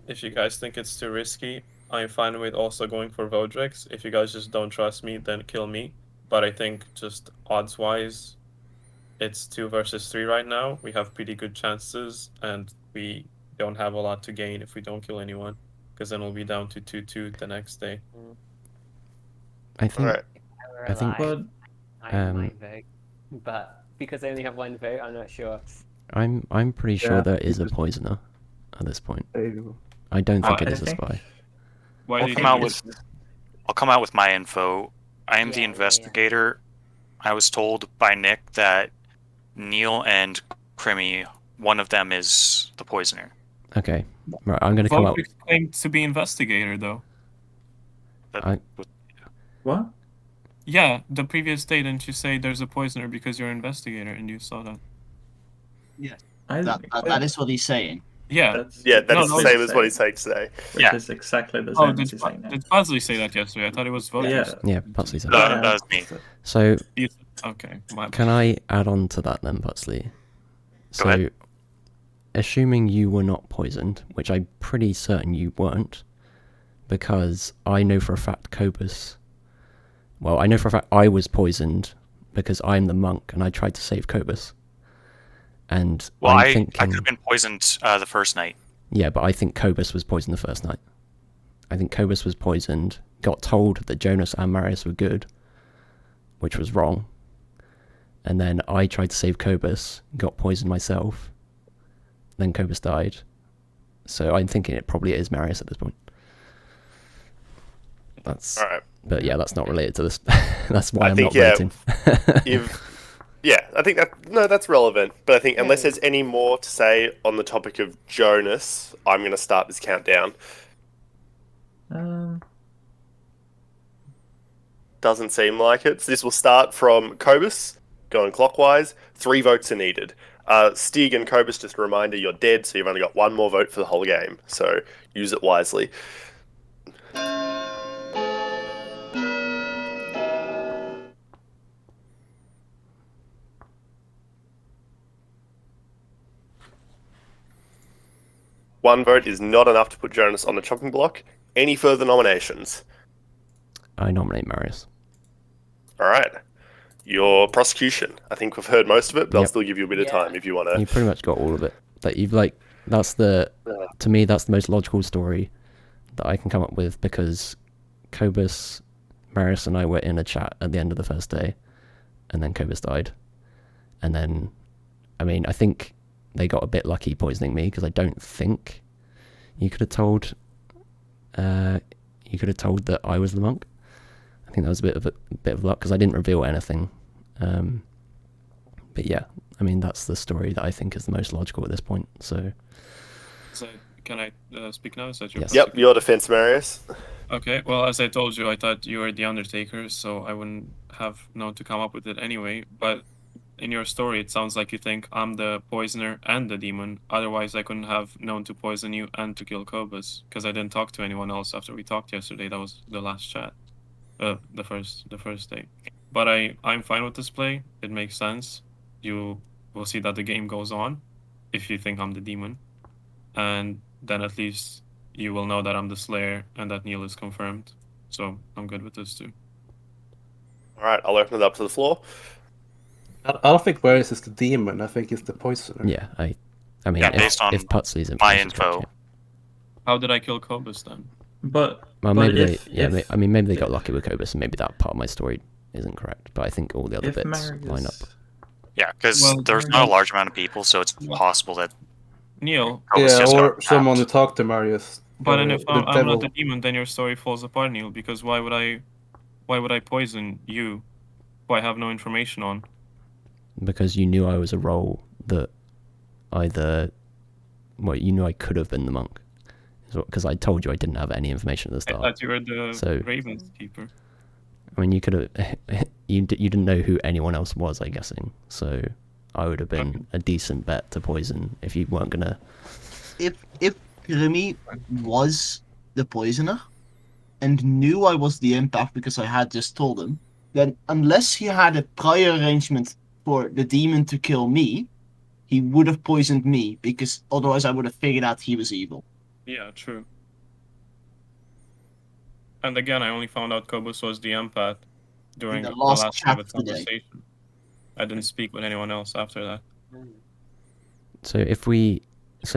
if you guys think it's too risky, I'm fine with also going for Vodrex. If you guys just don't trust me, then kill me. But I think just odds-wise, it's 2 versus 3 right now. We have pretty good chances, and we don't have a lot to gain if we don't kill anyone, because then we'll be down to 2-2 the next day. I think. I think. I might vote, but because I only have 1 vote, I'm not sure. I'm pretty sure there is a poisoner at this point. I don't think it is a spy. I'll come out with my info. I am the investigator. I was told by Nick that Neil and Crimmy, one of them is the poisoner. Okay, right. I'm going to come out. Votrix claimed to be investigator, though. What? Yeah, the previous day, didn't you say there's a poisoner because you're an investigator and you saw that? Yeah, that is what he's saying. Yeah, that's the same as what he's saying today. Which is exactly the same as he's saying now. Did Pazley say that yesterday? I thought it was Votrix. Yeah, Pazley said that. That was me. So, okay. Can I add on to that then, Pazley? Go ahead. Assuming you were not poisoned, which I'm pretty certain you weren't, because I know for a fact I know for a fact I was poisoned because I'm the monk and I tried to save Cobus. And well, I'm I thinking, could have been poisoned the first night. yeah, but I think Cobus was poisoned the first night. I think Cobus was poisoned, got told that Jonas and Marius were good, which was wrong. And then I tried to save Cobus, got poisoned myself. Then Cobus died. So I'm thinking it probably is Marius at this point. That's All right. But yeah, that's not related to this. That's why I I'm think, not voting. I think that's relevant. But I think unless there's any more to say on the topic of Jonas, I'm going to start this countdown. Doesn't seem like it. So this will start from Cobus, going clockwise. 3 votes are needed. Stig and Cobus, just a reminder, you're dead, so you've only got 1 more vote for the whole game. So use it wisely. One vote is not enough to put Jonas on the chopping block. Any further nominations? I nominate Marius. All right. Your prosecution. I think we've heard most of it, but I'll still give you a bit of time if you want to. You pretty much got all of it. To me, that's the most logical story that I can come up with, because Cobus, Marius and I were in a chat at the end of the first day, and then Cobus died. And then, I think they got a bit lucky poisoning me, because I don't think you could have told that I was the monk. I think that was a bit of luck, because I didn't reveal anything. But yeah, that's the story that I think is the most logical at this point. So can I speak now? Is that your Yep, your defense, Marius. Okay, well, as I told you, I thought you were the Undertaker, so I wouldn't have known to come up with it anyway. But in your story, it sounds like you think I'm the poisoner and the demon. Otherwise, I couldn't have known to poison you and to kill Cobus, because I didn't talk to anyone else after we talked yesterday. That was the last chat, the first day. But I'm fine with this play. It makes sense. You will see that the game goes on if you think I'm the demon, and then at least you will know that I'm the Slayer and that Neil is confirmed. So I'm good with this too. All right, I'll open it up to the floor. I don't think Marius is the demon. I think he's the poisoner. Yeah, based on if Putsley's my information is correct, info. How did I kill Cobus then? maybe they got lucky with Cobus, and maybe that part of my story isn't correct. But I think all the other bits line up. Yeah, because there's not a large amount of people, so it's possible that Neil. Or someone who talked to Marius. But if I'm not the demon, then your story falls apart, Neil. Because why would I poison you, who I have no information on? Because you knew I was a role that you knew I could have been the monk. Because I told you I didn't have any information at the start. I thought you were the Ravens keeper. You could have. You didn't know who anyone else was, I'm guessing. So I would have been a decent bet to poison if you weren't gonna. If Remy was the poisoner and knew I was the empath because I had just told him, then unless he had a prior arrangement for the demon to kill me, he would have poisoned me, because otherwise I would have figured out he was evil. Yeah, true. And again, I only found out Cobus was the empath during the last private conversation. I didn't speak with anyone else after that. So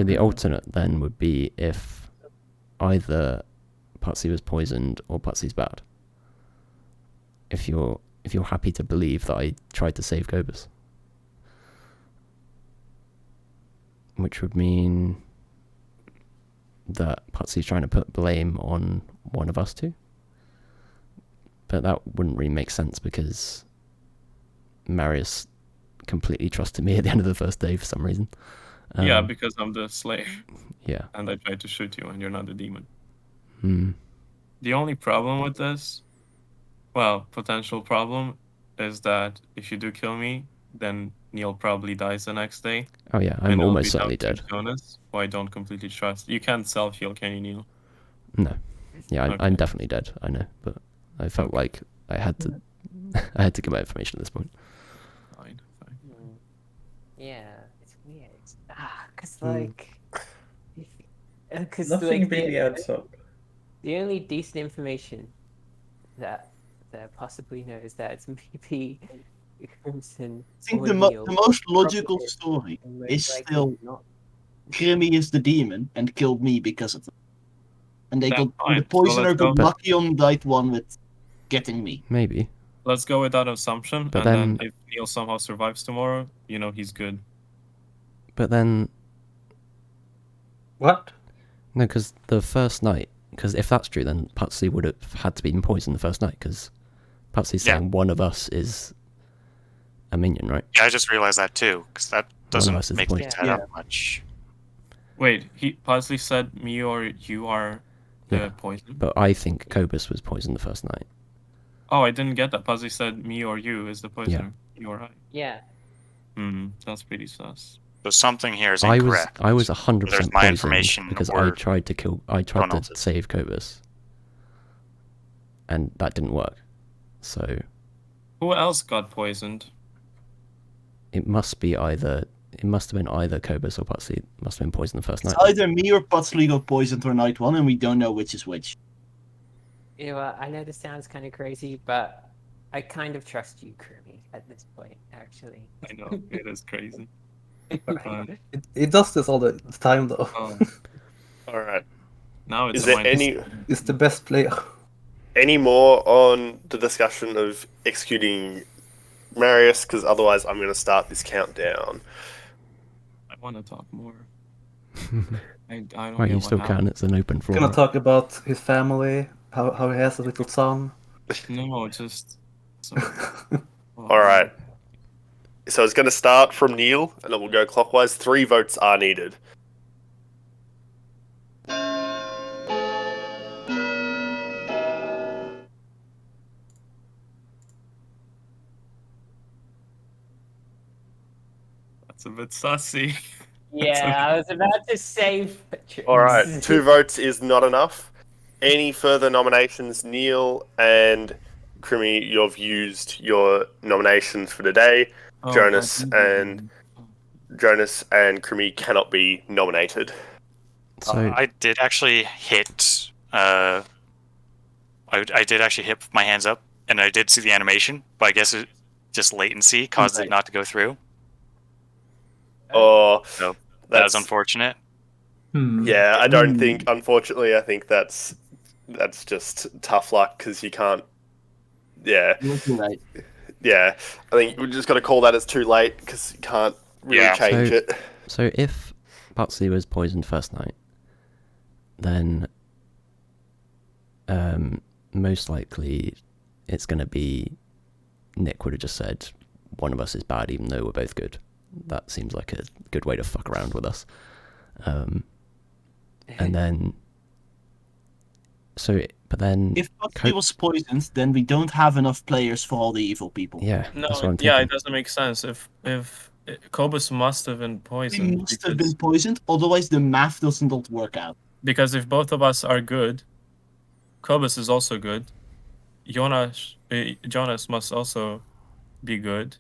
the alternate then would be if either Putsy was poisoned or Putsy's bad. If you're happy to believe that I tried to save Cobus, which would mean that Putsy's trying to put blame on one of us two. But that wouldn't really make sense, because Marius completely trusted me at the end of the first day for some reason. Yeah, because I'm the Slayer. Yeah. And I tried to shoot you, and you're not the demon. Hmm. The only problem with this, potential problem, is that if you do kill me, then Neil probably dies the next day. Oh yeah, I'm almost certainly dead. Jonas, who I don't completely trust. You can't self-heal, can you, Neil? No. Yeah, I'm definitely dead. I know, but I felt like I had to. I had to give my information at this point. Fine. Yeah, it's weird. Because nothing really adds up. The only decent information that I possibly know is that it's maybe Crimson. I think or the Neil most logical probably story most is likely still not. Grimmy is the demon and killed me because of it. And they That's got fine. the So poisoner let's go. got lucky on night one with getting me. Maybe. Let's go with that assumption, But and then- then if Neil somehow survives tomorrow, he's good. But then, What? no, because the first night, because if that's true, then Putsy would have had to be poisoned the first night, because Putsy's Yeah. saying one of us is a minion, right? Yeah, I just realized that too, because that One of us doesn't is make the things point. add up much. Wait, he Paisley said me or you are the Yeah. poison. But I think Cobus was poisoned the first night. Oh, I didn't get that. Paisley said me or you is the poisoner. You or I. Yeah. That's pretty sus. So something here is I incorrect. was Whether 100% it's my poisoned information because or I tried to someone else's. save Cobus, and that didn't work. So Who else got poisoned? it must have been either Cobus or Putsy. It must have been poisoned the first It's night. either me or Putsley got poisoned on night one, and we don't know which is which. You know what? I know this sounds kind of crazy, but I kind of trust you, Kirby, at this point, actually. I know, it is crazy. It does this all the time though. Oh, All right. now it's Is a there minus. It's the best player. any more on the discussion of executing Marius? Because otherwise, I'm going to start this countdown. I want to talk more. I don't Right, get you what still happened. can. It's an open Gonna floor. talk about his family, how he has a little son. No, just. So, All right. So it's going to start from Neil, and it will go clockwise. 3 votes are needed. That's a bit sussy. Yeah, I was about to say. All right. 2 votes is not enough. Any further nominations, Neil and Krimi? You've used your nominations for today. Oh, Jonas God. and Krimi cannot be nominated. So I did actually hit. I did actually hit my hands up, and I did see the animation, but I guess it just latency caused it not to go through. Oh, So that is that's unfortunate. yeah. I don't think. Unfortunately, I think that's just tough luck because you can't. Yeah, It was too late. yeah. I think we just got to call that as too late because you can't really Yeah. change So- it. So if Putsy was poisoned first night, then most likely it's going to be Nick would have just said one of us is bad even though we're both good. That seems like a good way to fuck around with us. And then but then If Putsley was poisoned, then we don't have enough players for all the evil people. yeah, No, that's what I'm yeah, thinking. it doesn't make sense. If Cobus must have been He poisoned must have been poisoned, otherwise the math doesn't work out. because if both of us are good, Cobus is also good. Jonas must also be good.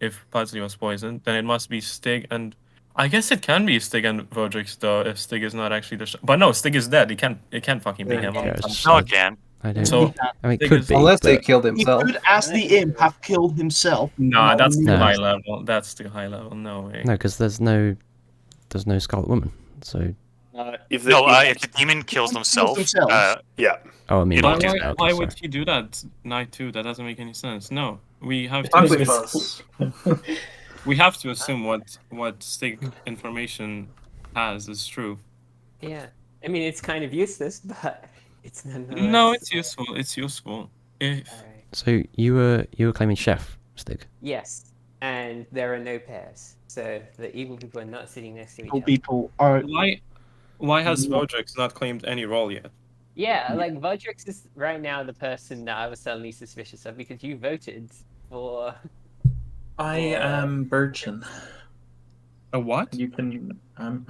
If Paisley was poisoned, then it must be Stig and I guess it can be Stig and Vodrix though if Stig is not actually the. But no, Stig is dead. It can't fucking be Yeah, him. Yeah, it's just- No, it can. I don't. So I mean, it Stig could is- be, Unless they but killed He himself. could, as the imp, have killed himself. Nah, Not that's too No. high level. That's too high level. No way. no, because there's no Scarlet Woman. So If the, No, if- if the demon kills himself, themselves. yeah, I mean, Why- okay, why- okay, Why sorry. would he do that night 2? That doesn't make any sense. No, we have Time to. pass. We have to assume what Stig information has is true. Yeah. I mean, it's kind of useless, but it's nonetheless. No, it's useful. It's useful. If Alright. So you were claiming Chef Stig. Yes, and there are no pairs, so the evil people are not sitting next to each Evil other. people are. why has Vodrix not claimed any role yet? Yeah, like Vodrix is right now the person that I was suddenly suspicious of because you voted for. I am Virgin. A what? You can. I'm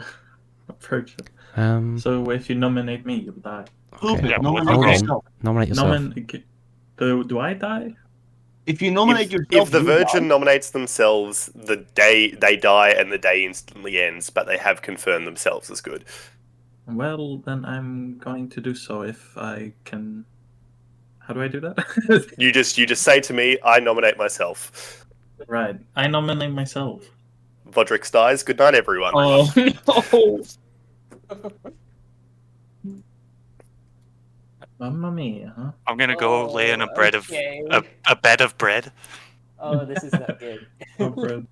a Virgin. So So if you nominate me, you'll die. Prove okay. it. Yeah, Nominate hold on. yourself. Nominate yourself. Do I die? If you nominate if yourself, the you Virgin die. nominates themselves, the day they die and the day instantly ends. But they have confirmed themselves as good. Well, then I'm going to do so if I can. How do I do that? You just say to me, "I nominate myself." Right. I nominate myself. Vodrix dies. Good night, everyone. Oh no! Mamma mia, huh? I'm gonna go lay in a Oh, okay. a bed of bread. Oh, this is not good. Oh, bread.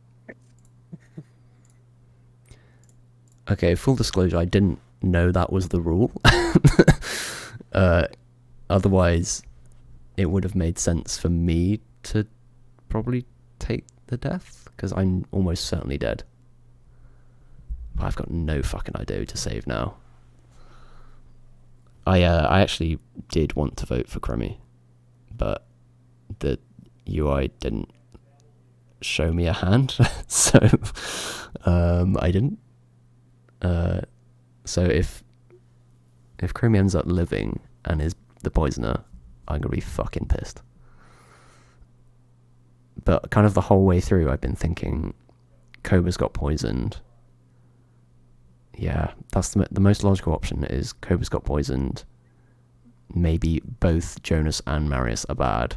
Okay, full disclosure, I didn't know that was the rule. Otherwise, it would have made sense for me to probably take the death, because I'm almost certainly dead. But I've got no fucking idea who to save now. I actually did want to vote for Crummy, but the UI didn't show me a hand, so I didn't. So if Crummy ends up living and is the poisoner, I'm gonna be fucking pissed. But kind of the whole way through, I've been thinking, Koba's got poisoned. Yeah, that's the most logical option is Koba's got poisoned. Maybe both Jonas and Marius are bad.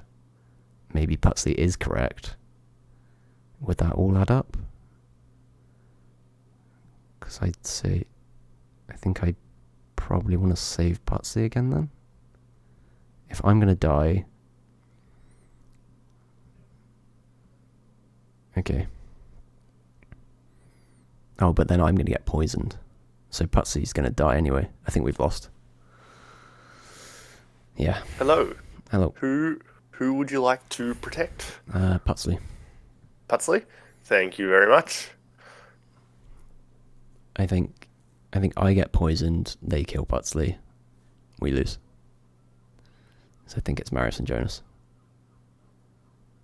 Maybe Putsley is correct. Would that all add up? Because I'd say, I think I probably want to save Putsley again then. If I'm going to die... Okay. Oh, but then I'm going to get poisoned. So Putsley's going to die anyway. I think we've lost. Yeah. Hello. Hello. Who would you like to protect? Putsley. Putsley? Thank you very much. I think I get poisoned, they kill Putsley, we lose. So I think it's Marius and Jonas.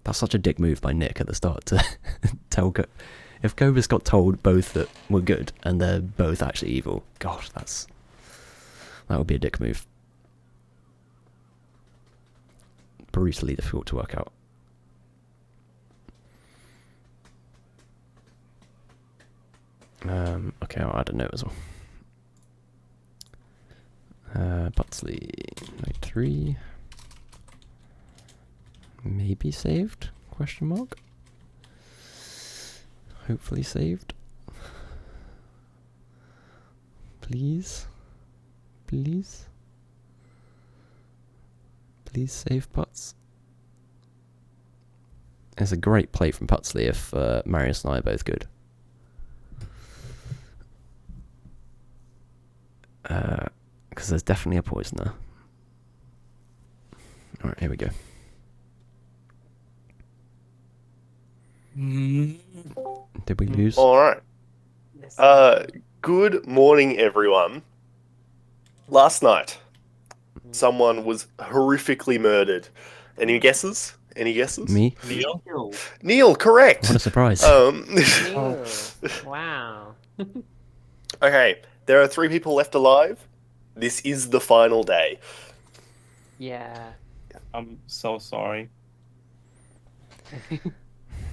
That's such a dick move by Nick at the start to tell if Koba's got told both that we're good and they're both actually evil. Gosh, that would be a dick move. Brutally difficult to work out. Okay, I'll add a note as well. Putsley, night 3. Maybe saved? Question mark. Hopefully saved. Please. Please. Please save Putz. It's a great play from Putsley if Marius and I are both good. Because there's definitely a poisoner. Alright, here we go. Did we lose? Alright. Good morning, everyone. Last night, someone was horrifically murdered. Any guesses? Any guesses? Me? Neil, correct! What a surprise. Ew. Wow. Okay, there are 3 people left alive. This is the final day. Yeah. I'm so sorry.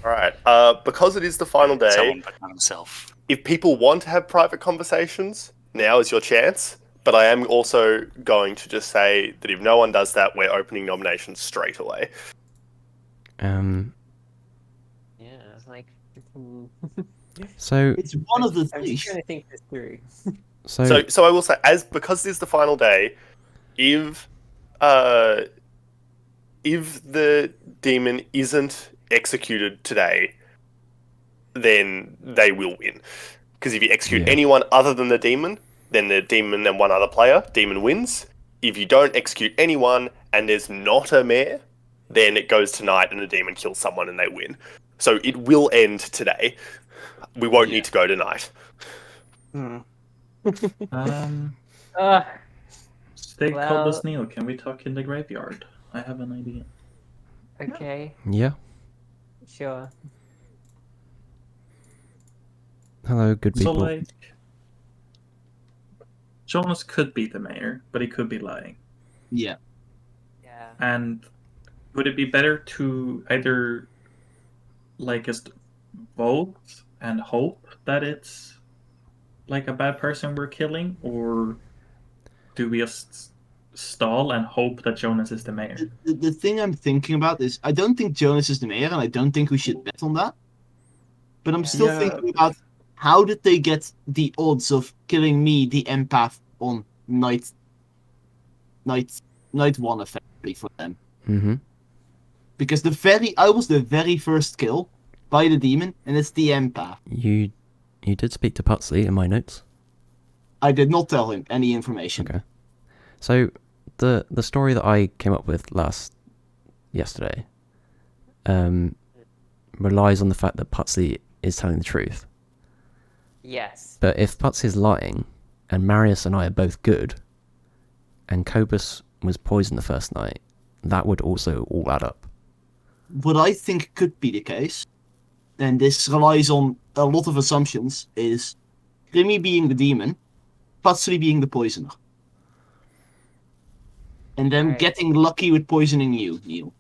Alright, because it is the final day, Someone but not himself. if people want to have private conversations, now is your chance. But I am also going to just say that if no one does that, we're opening nominations straight away. Yeah, it's like. So It's one of the I'm three. just trying to think this through. So I will say, because this is the final day, if the demon isn't executed today, then they will win. Because if you execute anyone other than the demon, then the demon and one other player, demon wins. If you don't execute anyone and there's not a mayor, then it goes to night and the demon kills someone and they win. So it will end today. We won't need to go tonight. Stay Well- Cobus Neil, can we talk in the graveyard? I have an idea. Okay, yeah. sure. Hello, good people. So, like, Jonas could be the mayor, but he could be lying. Yeah. Yeah. And would it be better to either, like, just vote and hope that it's, like, a bad person we're killing, or do we just stall and hope that Jonas is the mayor. The thing I'm thinking about is I don't think Jonas is the mayor, and I don't think we should bet on that. But I'm still thinking about how did they get the odds of killing me, the empath, on night one effectively for them. Mm-hmm. Because I was the very first kill by the demon, and it's the empath. You did speak to Putsley in my notes. I did not tell him any information. Okay. So the story that I came up with yesterday relies on the fact that Putsley is telling the truth. Yes. But if Putsley is lying, and Marius and I are both good, and Cobus was poisoned the first night, that would also all add up. What I think could be the case, and this relies on a lot of assumptions, is Grimmy being the demon, Putsley being the poisoner. And then getting lucky with poisoning you, Neil.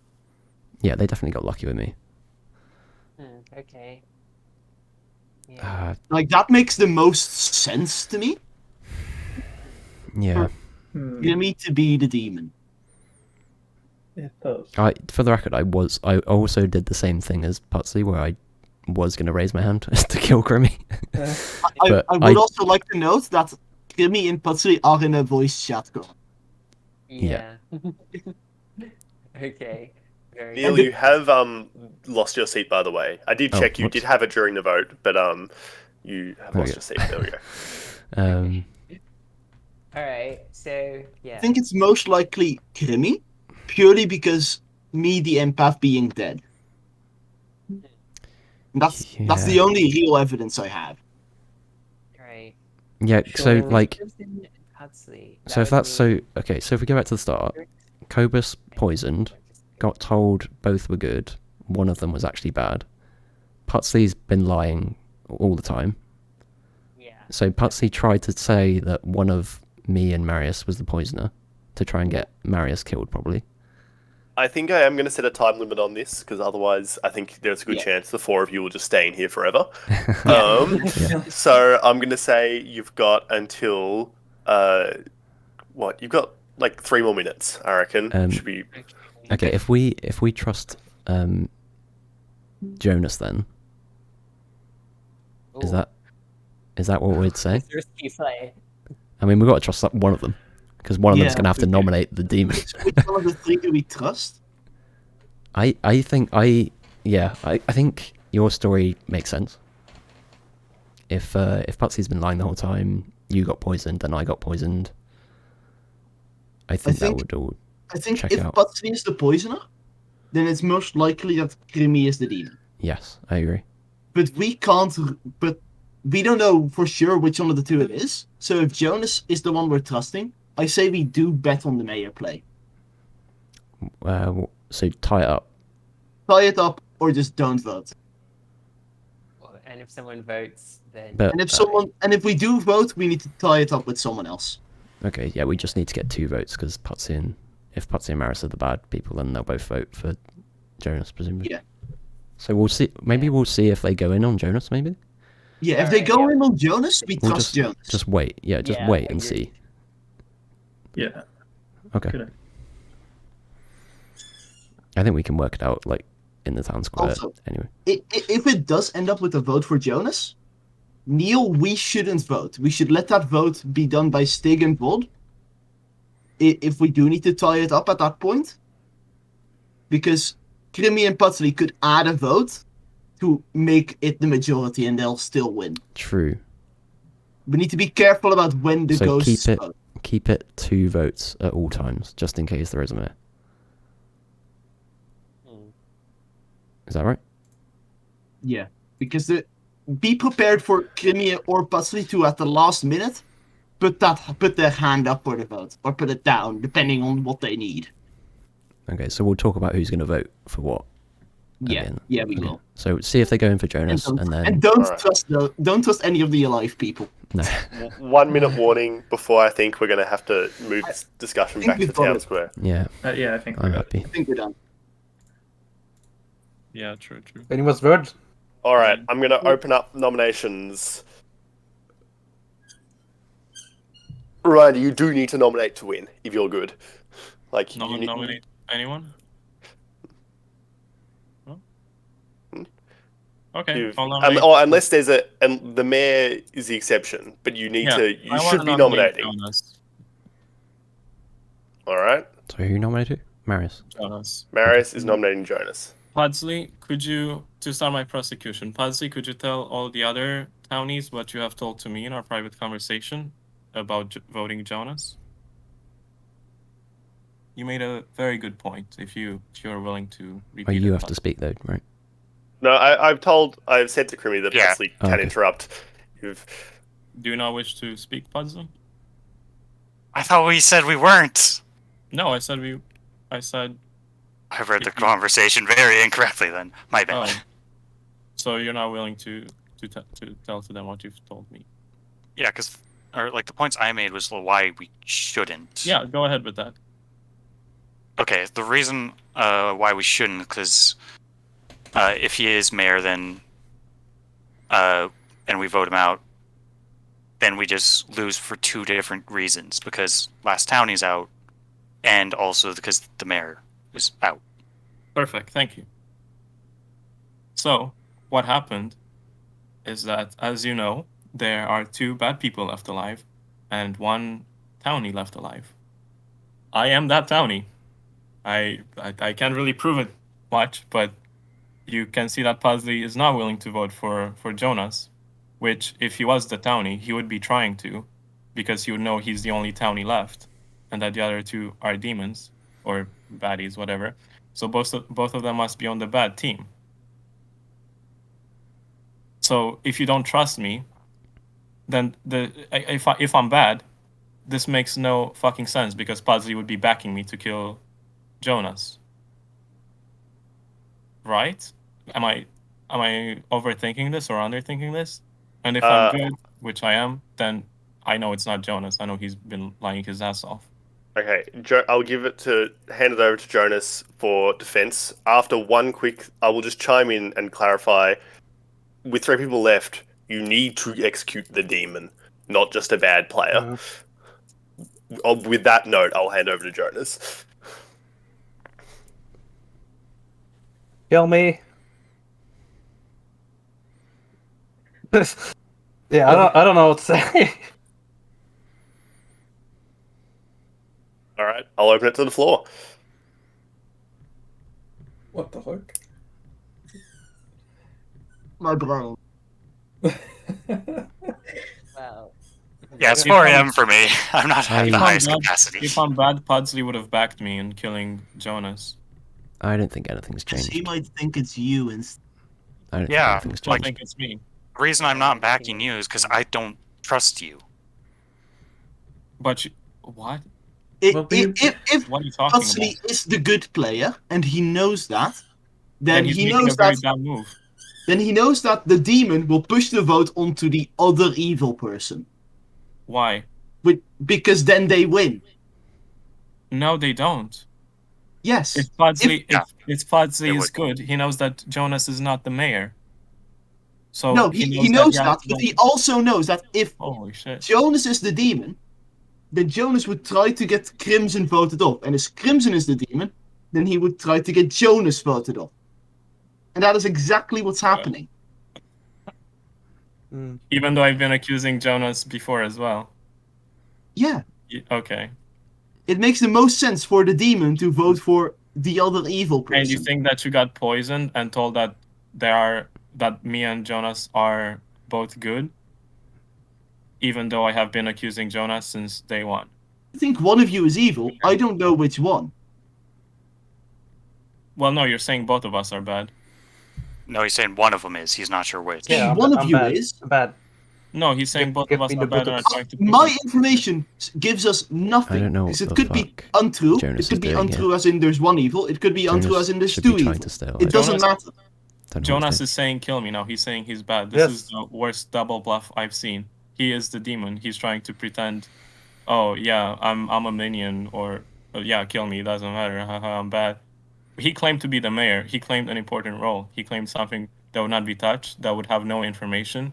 Yeah, they definitely got lucky with me. Okay. Like, that makes the most sense to me. Yeah. Grimmy to be the demon. It does. For the record, I also did the same thing as Putsley, where I was going to raise my hand to kill Grimmy. I would also like to note that Grimmy and Putsley are in a voice chat going. Yeah. Okay. Neil, you have lost your seat, by the way. I did check. You did have it during the vote, but you have lost your seat. There we go. Alright, so, yeah. I think it's most likely Grimmy, purely because me, the empath, being dead. That's the only real evidence I have. Right. Yeah, so, like... Putsley, So if that's so... Okay, so if we go back to the start, Cobus poisoned, got told both were good, one of them was actually bad. Putsley's been lying all the time. Yeah. So Putsley tried to say that one of me and Marius was the poisoner to try and get Marius killed, probably. I think I am going to set a time limit on this, because otherwise I think there's a good chance the four of you will just stay in here forever. So I'm going to say you've got until... You've got like 3 more minutes, I reckon. Should be... Okay, if we trust Jonas, then is that what we'd say? I mean, we've got to trust one of them, because one of them's going to have to nominate the demon. Which one of the three do we trust? I think your story makes sense. If Putsy's been lying the whole time, you got poisoned, then I got poisoned. I think that would all. I think check if out. Putsy is the poisoner, then it's most likely that Grimmy is the demon. Yes, I agree. But we can't. But we don't know for sure which one of the two it is. So if Jonas is the one we're trusting, I say we do bet on the mayor play. So tie it up. Tie it up, or just don't vote. And if someone votes, then... if we do vote, we need to tie it up with someone else. Okay, yeah, we just need to get 2 votes, because if Putzy and Maris are the bad people, then they'll both vote for Jonas, presumably. Yeah. So we'll see. Maybe we'll see if they go in on Jonas, maybe? Yeah, if they go in on Jonas, we trust Jonas. Just wait. Yeah, wait and see. Yeah. Okay. Good. I think we can work it out, like, in the town square. Also, anyway. If it does end up with a vote for Jonas, Neil, we shouldn't vote. We should let that vote be done by Stig and Vod. If we do need to tie it up at that point. Because Grimmy and Putsley could add a vote to make it the majority, and they'll still win. True. We need to be careful about when the ghosts vote. Keep it 2 votes at all times, just in case there is a mayor. Is that right? Yeah, because be prepared for Grimmy or Putsley to, at the last minute, put their hand up for the vote, or put it down, depending on what they need. Okay, so we'll talk about who's going to vote for what. Yeah, we will. So see if they go in for Jonas, and don't trust any of the alive people. No. 1 minute warning before I think we're going to have to move this discussion back to town square. Yeah. Yeah, I think I'm happy. I think we're done. Yeah, true. Any more words? All right, I'm going to open up nominations. Ryan, you do need to nominate to win if you're good. Like, No you one need. nominate anyone? No? Okay, I'll nominate. Unless there's and the mayor is the exception, but you need to. You I should wanna be nominate nominating. Jonas. All right. So who nominated? Marius. Jonas. Marius is nominating Jonas. Pudsley, could you, to start my prosecution, Pudsley, could you tell all the other townies what you have told to me in our private conversation about voting Jonas? You made a very good point. If you're willing to repeat Oh, you it, have to speak though, right? No, I've said to Krimi that Pudsley can okay. interrupt. Do you not wish to speak, Pudsley? I thought we said we weren't. No, I said we. I said. I read the conversation very incorrectly. Then my bad. Oh. So you're not willing to tell to them what you've told me? Yeah, because like the points I made was why we shouldn't. Yeah, go ahead with that. Okay, the reason why we shouldn't, because if he is mayor, then and we vote him out, then we just lose for two different reasons. Because last townie's out, and also because the mayor is out. Perfect, thank you. So, what happened is that, as you know, there are 2 bad people left alive, and 1 townie left alive. I am that townie. I can't really prove it much, but you can see that Pudsley is not willing to vote for Jonas, which, if he was the townie, he would be trying to, because he would know he's the only townie left, and that the other 2 are demons, or baddies, whatever. So both of them must be on the bad team. So if you don't trust me, then if I'm bad, this makes no fucking sense, because Pudsley would be backing me to kill Jonas. Right? Am I overthinking this or underthinking this? And if I'm good, which I am, then I know it's not Jonas. I know he's been lying his ass off. Okay, I'll hand it over to Jonas for defense. After one quick, I will just chime in and clarify. With 3 people left, you need to execute the demon, not just a bad player. With that note, I'll hand over to Jonas. Kill me. Yeah, I don't know what to say. All right, I'll open it to the floor. What the fuck? My brain. Well. Yeah, it's 4 a.m. for me. I'm not at the highest capacity. If I'm bad, Pudsley would have backed me in killing Jonas. I don't think anything's changed. He might think it's you instead. I don't think anything's I changed. think it's me. The reason I'm not backing you is because I don't trust you. But what? If what are you talking Pudsley about? is the good player and he knows that, then he's he making knows a very that. bad move. Then he knows that the demon will push the vote onto the other evil person. Why? Because then they win. No, they don't. Yes. If Pudsley is good, he knows that Jonas is not the mayor. So no, he knows that, but he also knows that if Holy shit. Jonas is the demon, then Jonas would try to get Crimson voted off. And if Crimson is the demon, then he would try to get Jonas voted off. And that is exactly what's happening. Even though I've been accusing Jonas before as well. Yeah. Okay. It makes the most sense for the demon to vote for the other evil person. And you think that you got poisoned and told that that me and Jonas are both good? Even though I have been accusing Jonas since day one. I think one of you is evil. I don't know which one. Well, no, you're saying both of us are bad. No, he's saying one of them is. He's not sure which. Yeah, one of you is. Bad. No, he's saying both of us are bad and are trying to... My information gives us nothing. I don't know Because what it the could be fuck untrue. Jonas It could is be doing untrue here. as in there's one evil. It could be untrue Jonas as in there's should 2 be evil. trying to stay alive. It doesn't matter. Don't know Jonas what is saying kill me now. He's saying he's bad. This Yes. is the worst double bluff I've seen. He is the demon. He's trying to pretend, oh yeah, I'm a minion, or yeah, kill me. It doesn't matter. Haha, I'm bad. He claimed to be the mayor. He claimed an important role. He claimed something that would not be touched, that would have no information.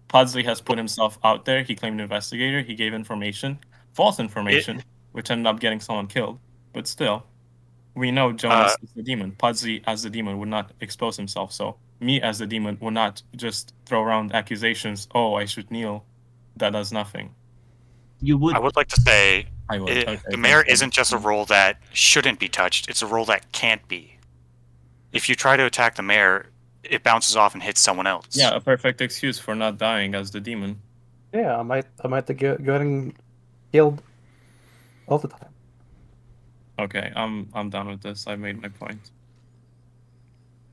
Pudsley has put himself out there. He claimed investigator. He gave information, false information, which ended up getting someone killed. But still, we know Jonas is the demon. Pudsley, as the demon, would not expose himself. So me, as the demon, would not just throw around accusations. Oh, I shoot Neil. That does nothing. You would. I would like to say I would. Okay, the mayor isn't just a role that shouldn't be touched. It's a role that can't be. If you try to attack the mayor, it bounces off and hits someone else. Yeah, a perfect excuse for not dying as the demon. Yeah, I might get getting killed all the time. Okay, I'm done with this. I made my point.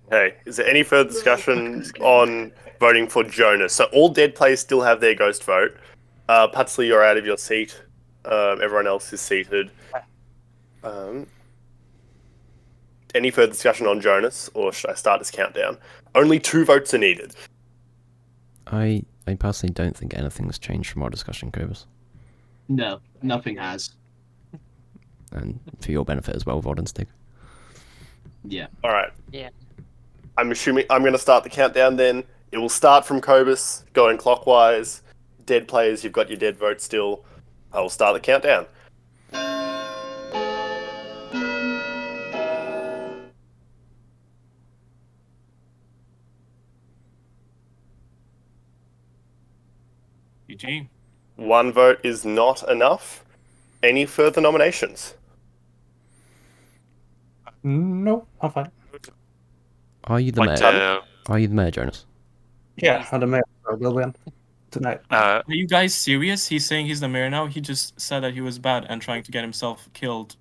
Okay, is there any further discussion on voting for Jonas? So all dead players still have their ghost vote. Putsley, you're out of your seat. Everyone else is seated. Any further discussion on Jonas, or should I start this countdown? Only 2 votes are needed. I personally don't think anything's changed from our discussion, Cobus. No, nothing has. And for your benefit as well, Vodenstig. Yeah. All right. Yeah. I'm assuming I'm going to start the countdown then. It will start from Cobus, going clockwise. Dead players, you've got your dead vote still. I will start the countdown. GG. 1 vote is not enough. Any further nominations? No, I'm fine. Are you the mayor? Are you the mayor, Jonas? Yeah, I'm the mayor. I will win tonight. Are you guys serious? He's saying he's the mayor now? He just said that he was bad and trying to get himself killed,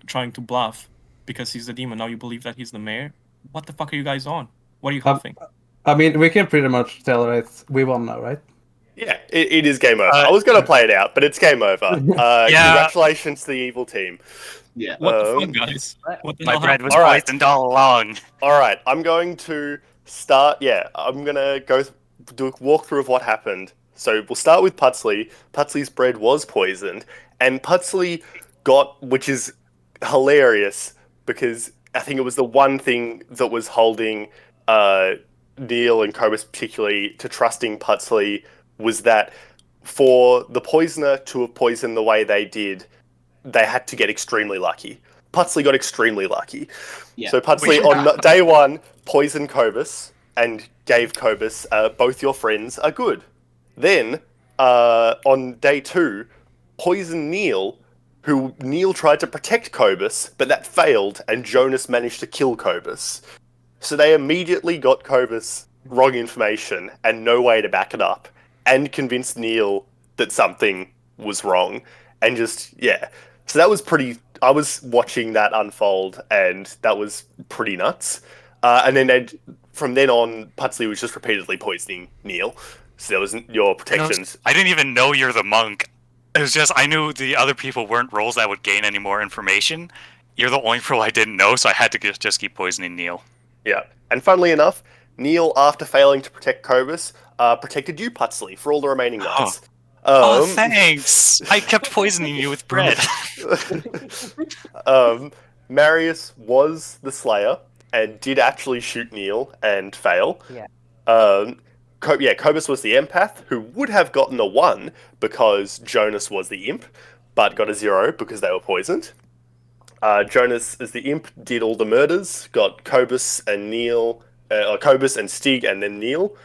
trying to bluff because he's the demon. Now you believe that he's the mayor? What the fuck are you guys on? What are you huffing? I mean, we can pretty much tell, right? We won now, right? Yeah, it is game over. I was going to play it out, but it's game over. Congratulations to the evil team. Yeah. What the fuck, guys? What the My hell bread was Alright. poisoned all along. Alright, I'm going to start... Yeah, I'm going to do a walkthrough of what happened. So we'll start with Putsley. Putsley's bread was poisoned, and Putsley got... Which is hilarious, because I think it was the one thing that was holding Neil and Cobus particularly to trusting Putsley was that for the poisoner to have poisoned the way they did, they had to get extremely lucky. Putsley got extremely lucky. Yeah. So Putsley, on day 1, poisoned Cobus and gave Cobus, both your friends are good. Then, on day 2, poisoned Neil, who Neil tried to protect Cobus, but that failed, and Jonas managed to kill Cobus. So they immediately got Cobus wrong information and no way to back it up, and convinced Neil that something was wrong, and just, yeah. So that was pretty... I was watching that unfold, and that was pretty nuts. And then from then on, Putsley was just repeatedly poisoning Neil. So there was your protections. I didn't even know you're the monk. It was just, I knew the other people weren't roles that would gain any more information. You're the only role I didn't know, so I had to just keep poisoning Neil. Yeah. And funnily enough, Neil, after failing to protect Cobus, protected you, Putsley, for all the remaining nights. Thanks! I kept poisoning you with bread. Marius was the Slayer and did actually shoot Neil and fail. Yeah. Cobus was the empath, who would have gotten a 1 because Jonas was the imp, but got a 0 because they were poisoned. Jonas, as the imp, did all the murders, got Cobus and Neil, Cobus and Stig, and then Neil.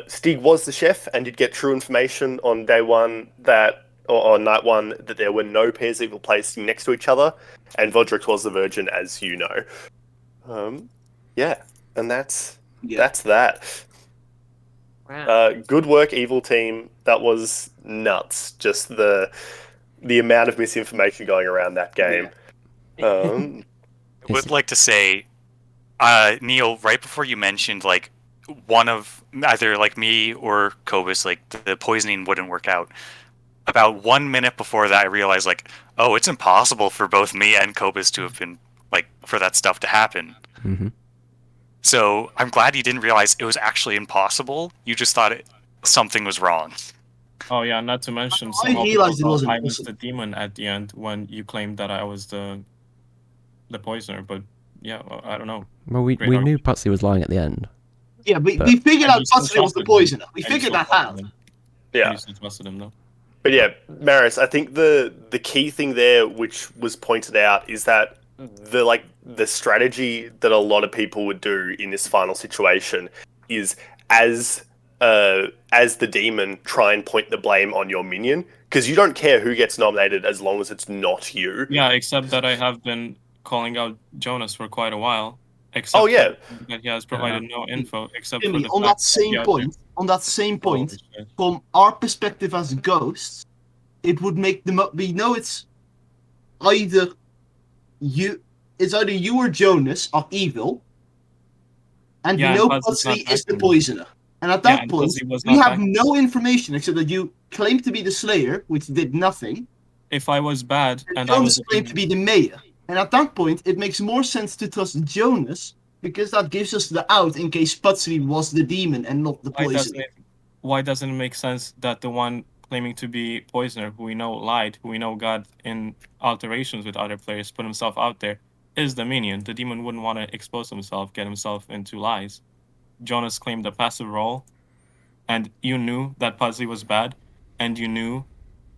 Stig was the chef and did get true information on day 1 or on night 1 that there were no pairs that were placed next to each other, and Vodrix was the virgin, as you know. And that's that. Wow. Good work, evil team. That was nuts. Just the amount of misinformation going around that game. I would like to say, Neil, right before you mentioned, like, one of either, like, me or Cobus, like, the poisoning wouldn't work out. About 1 minute before that, I realized, like, oh, it's impossible for both me and Cobus to have been, like, for that stuff to happen. Mm-hmm. So I'm glad you didn't realize it was actually impossible. You just thought something was wrong. Oh yeah, not to mention, I realized it wasn't I was possible. the demon at the end when you claimed that I was the poisoner. But yeah, I don't know. Well, we Great knew Putsley was lying at the end. Yeah, we But- figured And out you still Patsy was the trusted him. poisoner. We And you figured still that out. trusted him. Yeah. And you still trusted him, though. But yeah, Maris, I think the key thing there, which was pointed out, is that the strategy that a lot of people would do in this final situation is as the demon, try and point the blame on your minion, because you don't care who gets nominated as long as it's not you. Yeah, except that I have been calling out Jonas for quite a while. Except Oh yeah, that he has provided no info, except for Jimmy, the on fact that same yeah, point, oh, shit. from our perspective as ghosts, it would make we know it's either you or Jonas are evil, and Yeah, we and know Puzzy's Puzzly not is the backing me. poisoner. And at Yeah, that and point, Puzzy was we not have backing no information except that you claim to be the Slayer, which did nothing, If I was bad and and I was Jonas a claimed to demon, be the mayor. And at that point, it makes more sense to trust Jonas, because that gives us the out in case Puzzly was the demon and not the poisoner. why doesn't it make sense that the one claiming to be poisoner, who we know lied, who we know got in alterations with other players, put himself out there, is the minion? The demon wouldn't want to expose himself, get himself into lies. Jonas claimed a passive role, and you knew that Puzzly was bad, and you knew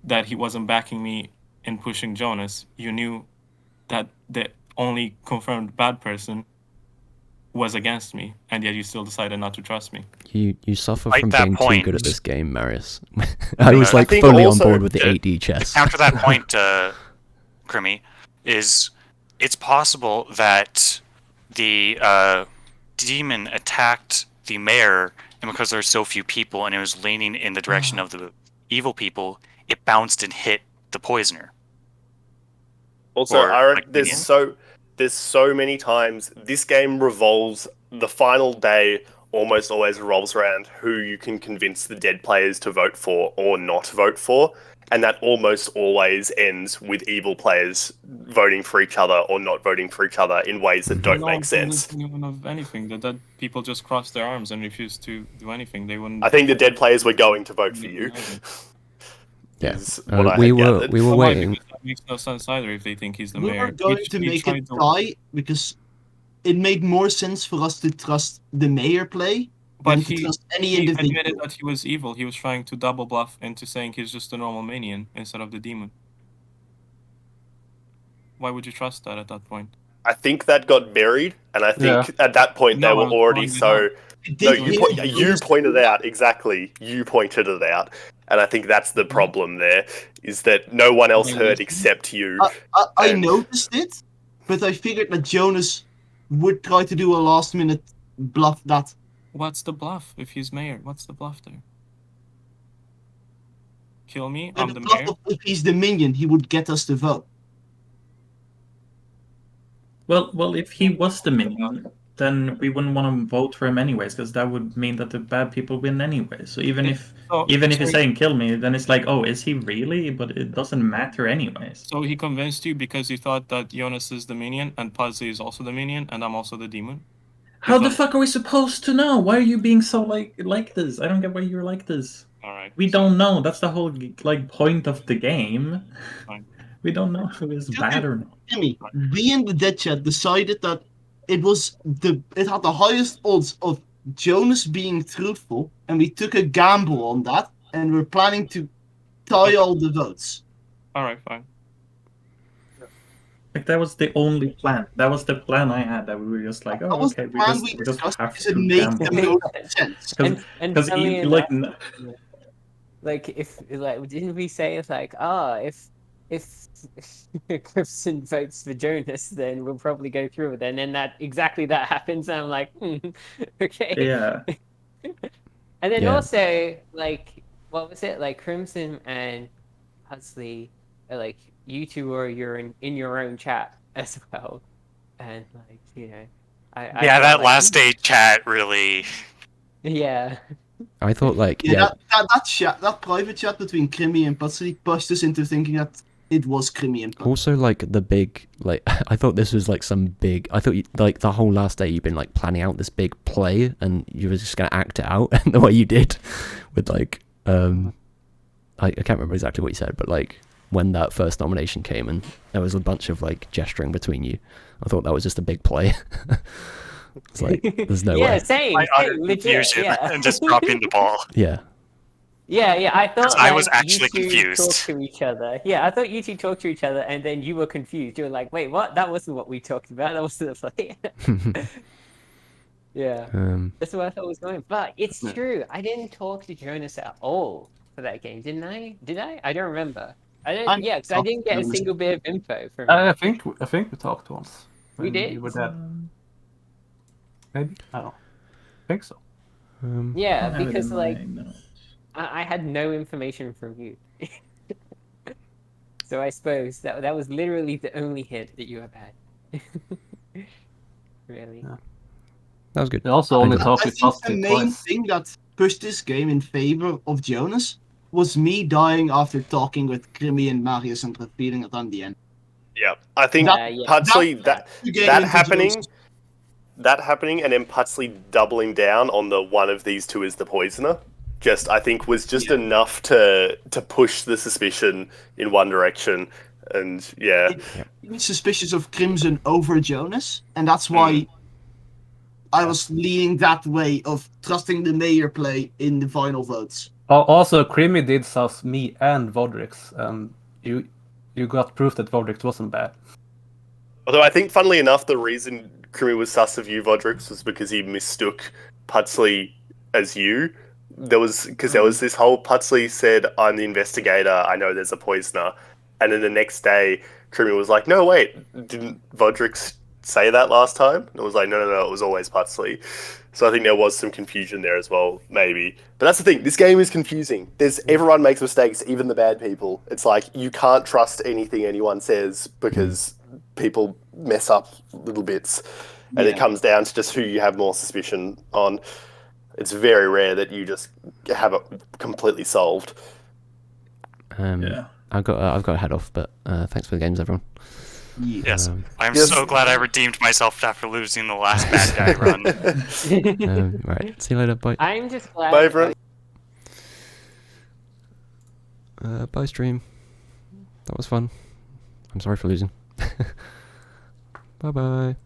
that he wasn't backing me in pushing Jonas. You knew that the only confirmed bad person was against me, and yet you still decided not to trust me. You suffer Like from that being point- too good at this game, Marius. I was I like think fully also on board with the to 8D chess. Counter that point, Crimmy, is it's possible that the demon attacked the mayor, and because there's so few people and it was leaning in the direction of the evil people, it bounced and hit the poisoner. Also, Or, I like, there's minion? so many times this game revolves, the final day almost always revolves around who you can convince the dead players to vote for or not vote for, and that almost always ends with evil players voting for each other or not voting for each other in ways that don't No make one sense. convinced anyone of anything. The dead people just crossed their arms and refused to do anything. They wouldn't. I think the dead players were going to vote for you. Yeah. Is what I we had were gathered. we were Why? waiting. Because that makes no sense either if they think he's the We mayor. were going to make it die because it made more sense for us to trust the mayor play But than to trust any he admitted individual. that he was evil. He was trying to double bluff into saying he's just a normal minion instead of the demon. Why would you trust that at that point? I think that got buried, and I think Yeah. at that point No, they I were was already pointing it so. out. No, Did you pointed it out exactly. You pointed it out, and I think that's the problem. There is that no one else heard except you. I And- noticed it, but I figured that Jonas would try to do a last minute bluff that What's the bluff if he's mayor? What's the bluff there? Kill me, the I'm the bluff mayor. of if he's the minion, he would get us to vote. Well, if he was the minion, then we wouldn't want to vote for him anyways, because that would mean that the bad people win anyway. So even if he's saying kill me, then it's like, oh, is he really? But it doesn't matter anyways. So he convinced you because you thought that Jonas is the minion and Puzzy is also the minion and I'm also the demon? How the fuck are we supposed to know? Why are you being so like this? I don't get why you're like this. Alright. We don't know. That's the whole point of the game. Fine. We don't know who is bad or not. Jimmy, we in the dead chat decided that it had the highest odds of Jonas being truthful, and we took a gamble on that, and we're planning to tie all the votes. Alright, fine. Like that was the only plan. That was the plan I had. That we were just like, That oh, was okay, the plan we we just discussed have because it to made gamble. the most sense. Because funny like enough, like if like didn't we say it's like if Clifton votes for Jonas, then we'll probably go through with it, and then that happens, and I'm like, okay. Yeah. And then Yeah. also like what was it, like Crimson and Huxley, like you two were in your own chat as well, and like I Yeah, felt that like, last day chat really. yeah. I thought like That private chat between Crimmy and Patsy pushed us into thinking that it was Crimmy and Patsy. Also, like the big, like I thought this was like some big. I thought like the whole last day you've been like planning out this big play, and you were just gonna act it out, and the way you did, with like I can't remember exactly what you said, but like when that first nomination came and there was a bunch of like gesturing between you, I thought that was just a big play. It's like there's no Yeah, way. same, My utter legit, confusion yeah. and just dropping the ball. Yeah. Yeah, I thought I was like, actually you two confused. talked to each other. Yeah, I thought you two talked to each other, and then you were confused. You were like, "Wait, what? That wasn't what we talked about. That wasn't the play." Yeah, that's what I thought was going. But it's true. I didn't talk to Jonas at all for that game, didn't I? Did I? I don't remember. I don't. Yeah, because I didn't get a single bit of info from. I think we talked once. We when did. You were dead. Maybe I don't know. I think so. Yeah, I have it because in like my notes. I had no information from you. So I suppose that was literally the only hint that you have had. Really. Yeah. That was good. They also only talked I with think us the main twice. thing that pushed this game in favor of Jonas was me dying after talking with Krimi and Marius and repeating it on the end. Yeah, I think Yeah. Putsley that happening, and then Putsley doubling down on the one of these two is the poisoner. I think was just enough to push the suspicion in one direction, and I'm suspicious of Crimson over Jonas, and that's why I was leaning that way of trusting the mayor play in the final votes. Also, Creamy did sus me and Vodrix, and you got proof that Vodrix wasn't bad. Although I think, funnily enough, the reason Krimi was sus of you, Vodrix, was because he mistook Putsley as you. There was this whole Putsley said, "I'm the investigator. I know there's a poisoner," and then the next day, Krimi was like, "No, wait, didn't Vodrix say that last time?" And it was like, "No, it was always Putsley." So I think there was some confusion there as well, maybe. But that's the thing. This game is confusing. Everyone makes mistakes, even the bad people. It's like you can't trust anything anyone says because people mess up little bits, and it comes down to just who you have more suspicion on. It's very rare that you just have it completely solved. I've got to head off, but thanks for the games, everyone. Yes, I'm so glad I redeemed myself after losing the last bad guy run. Right, see you later. Bye. I'm just glad. Bye, everyone. Bye, stream. That was fun. I'm sorry for losing. Bye bye.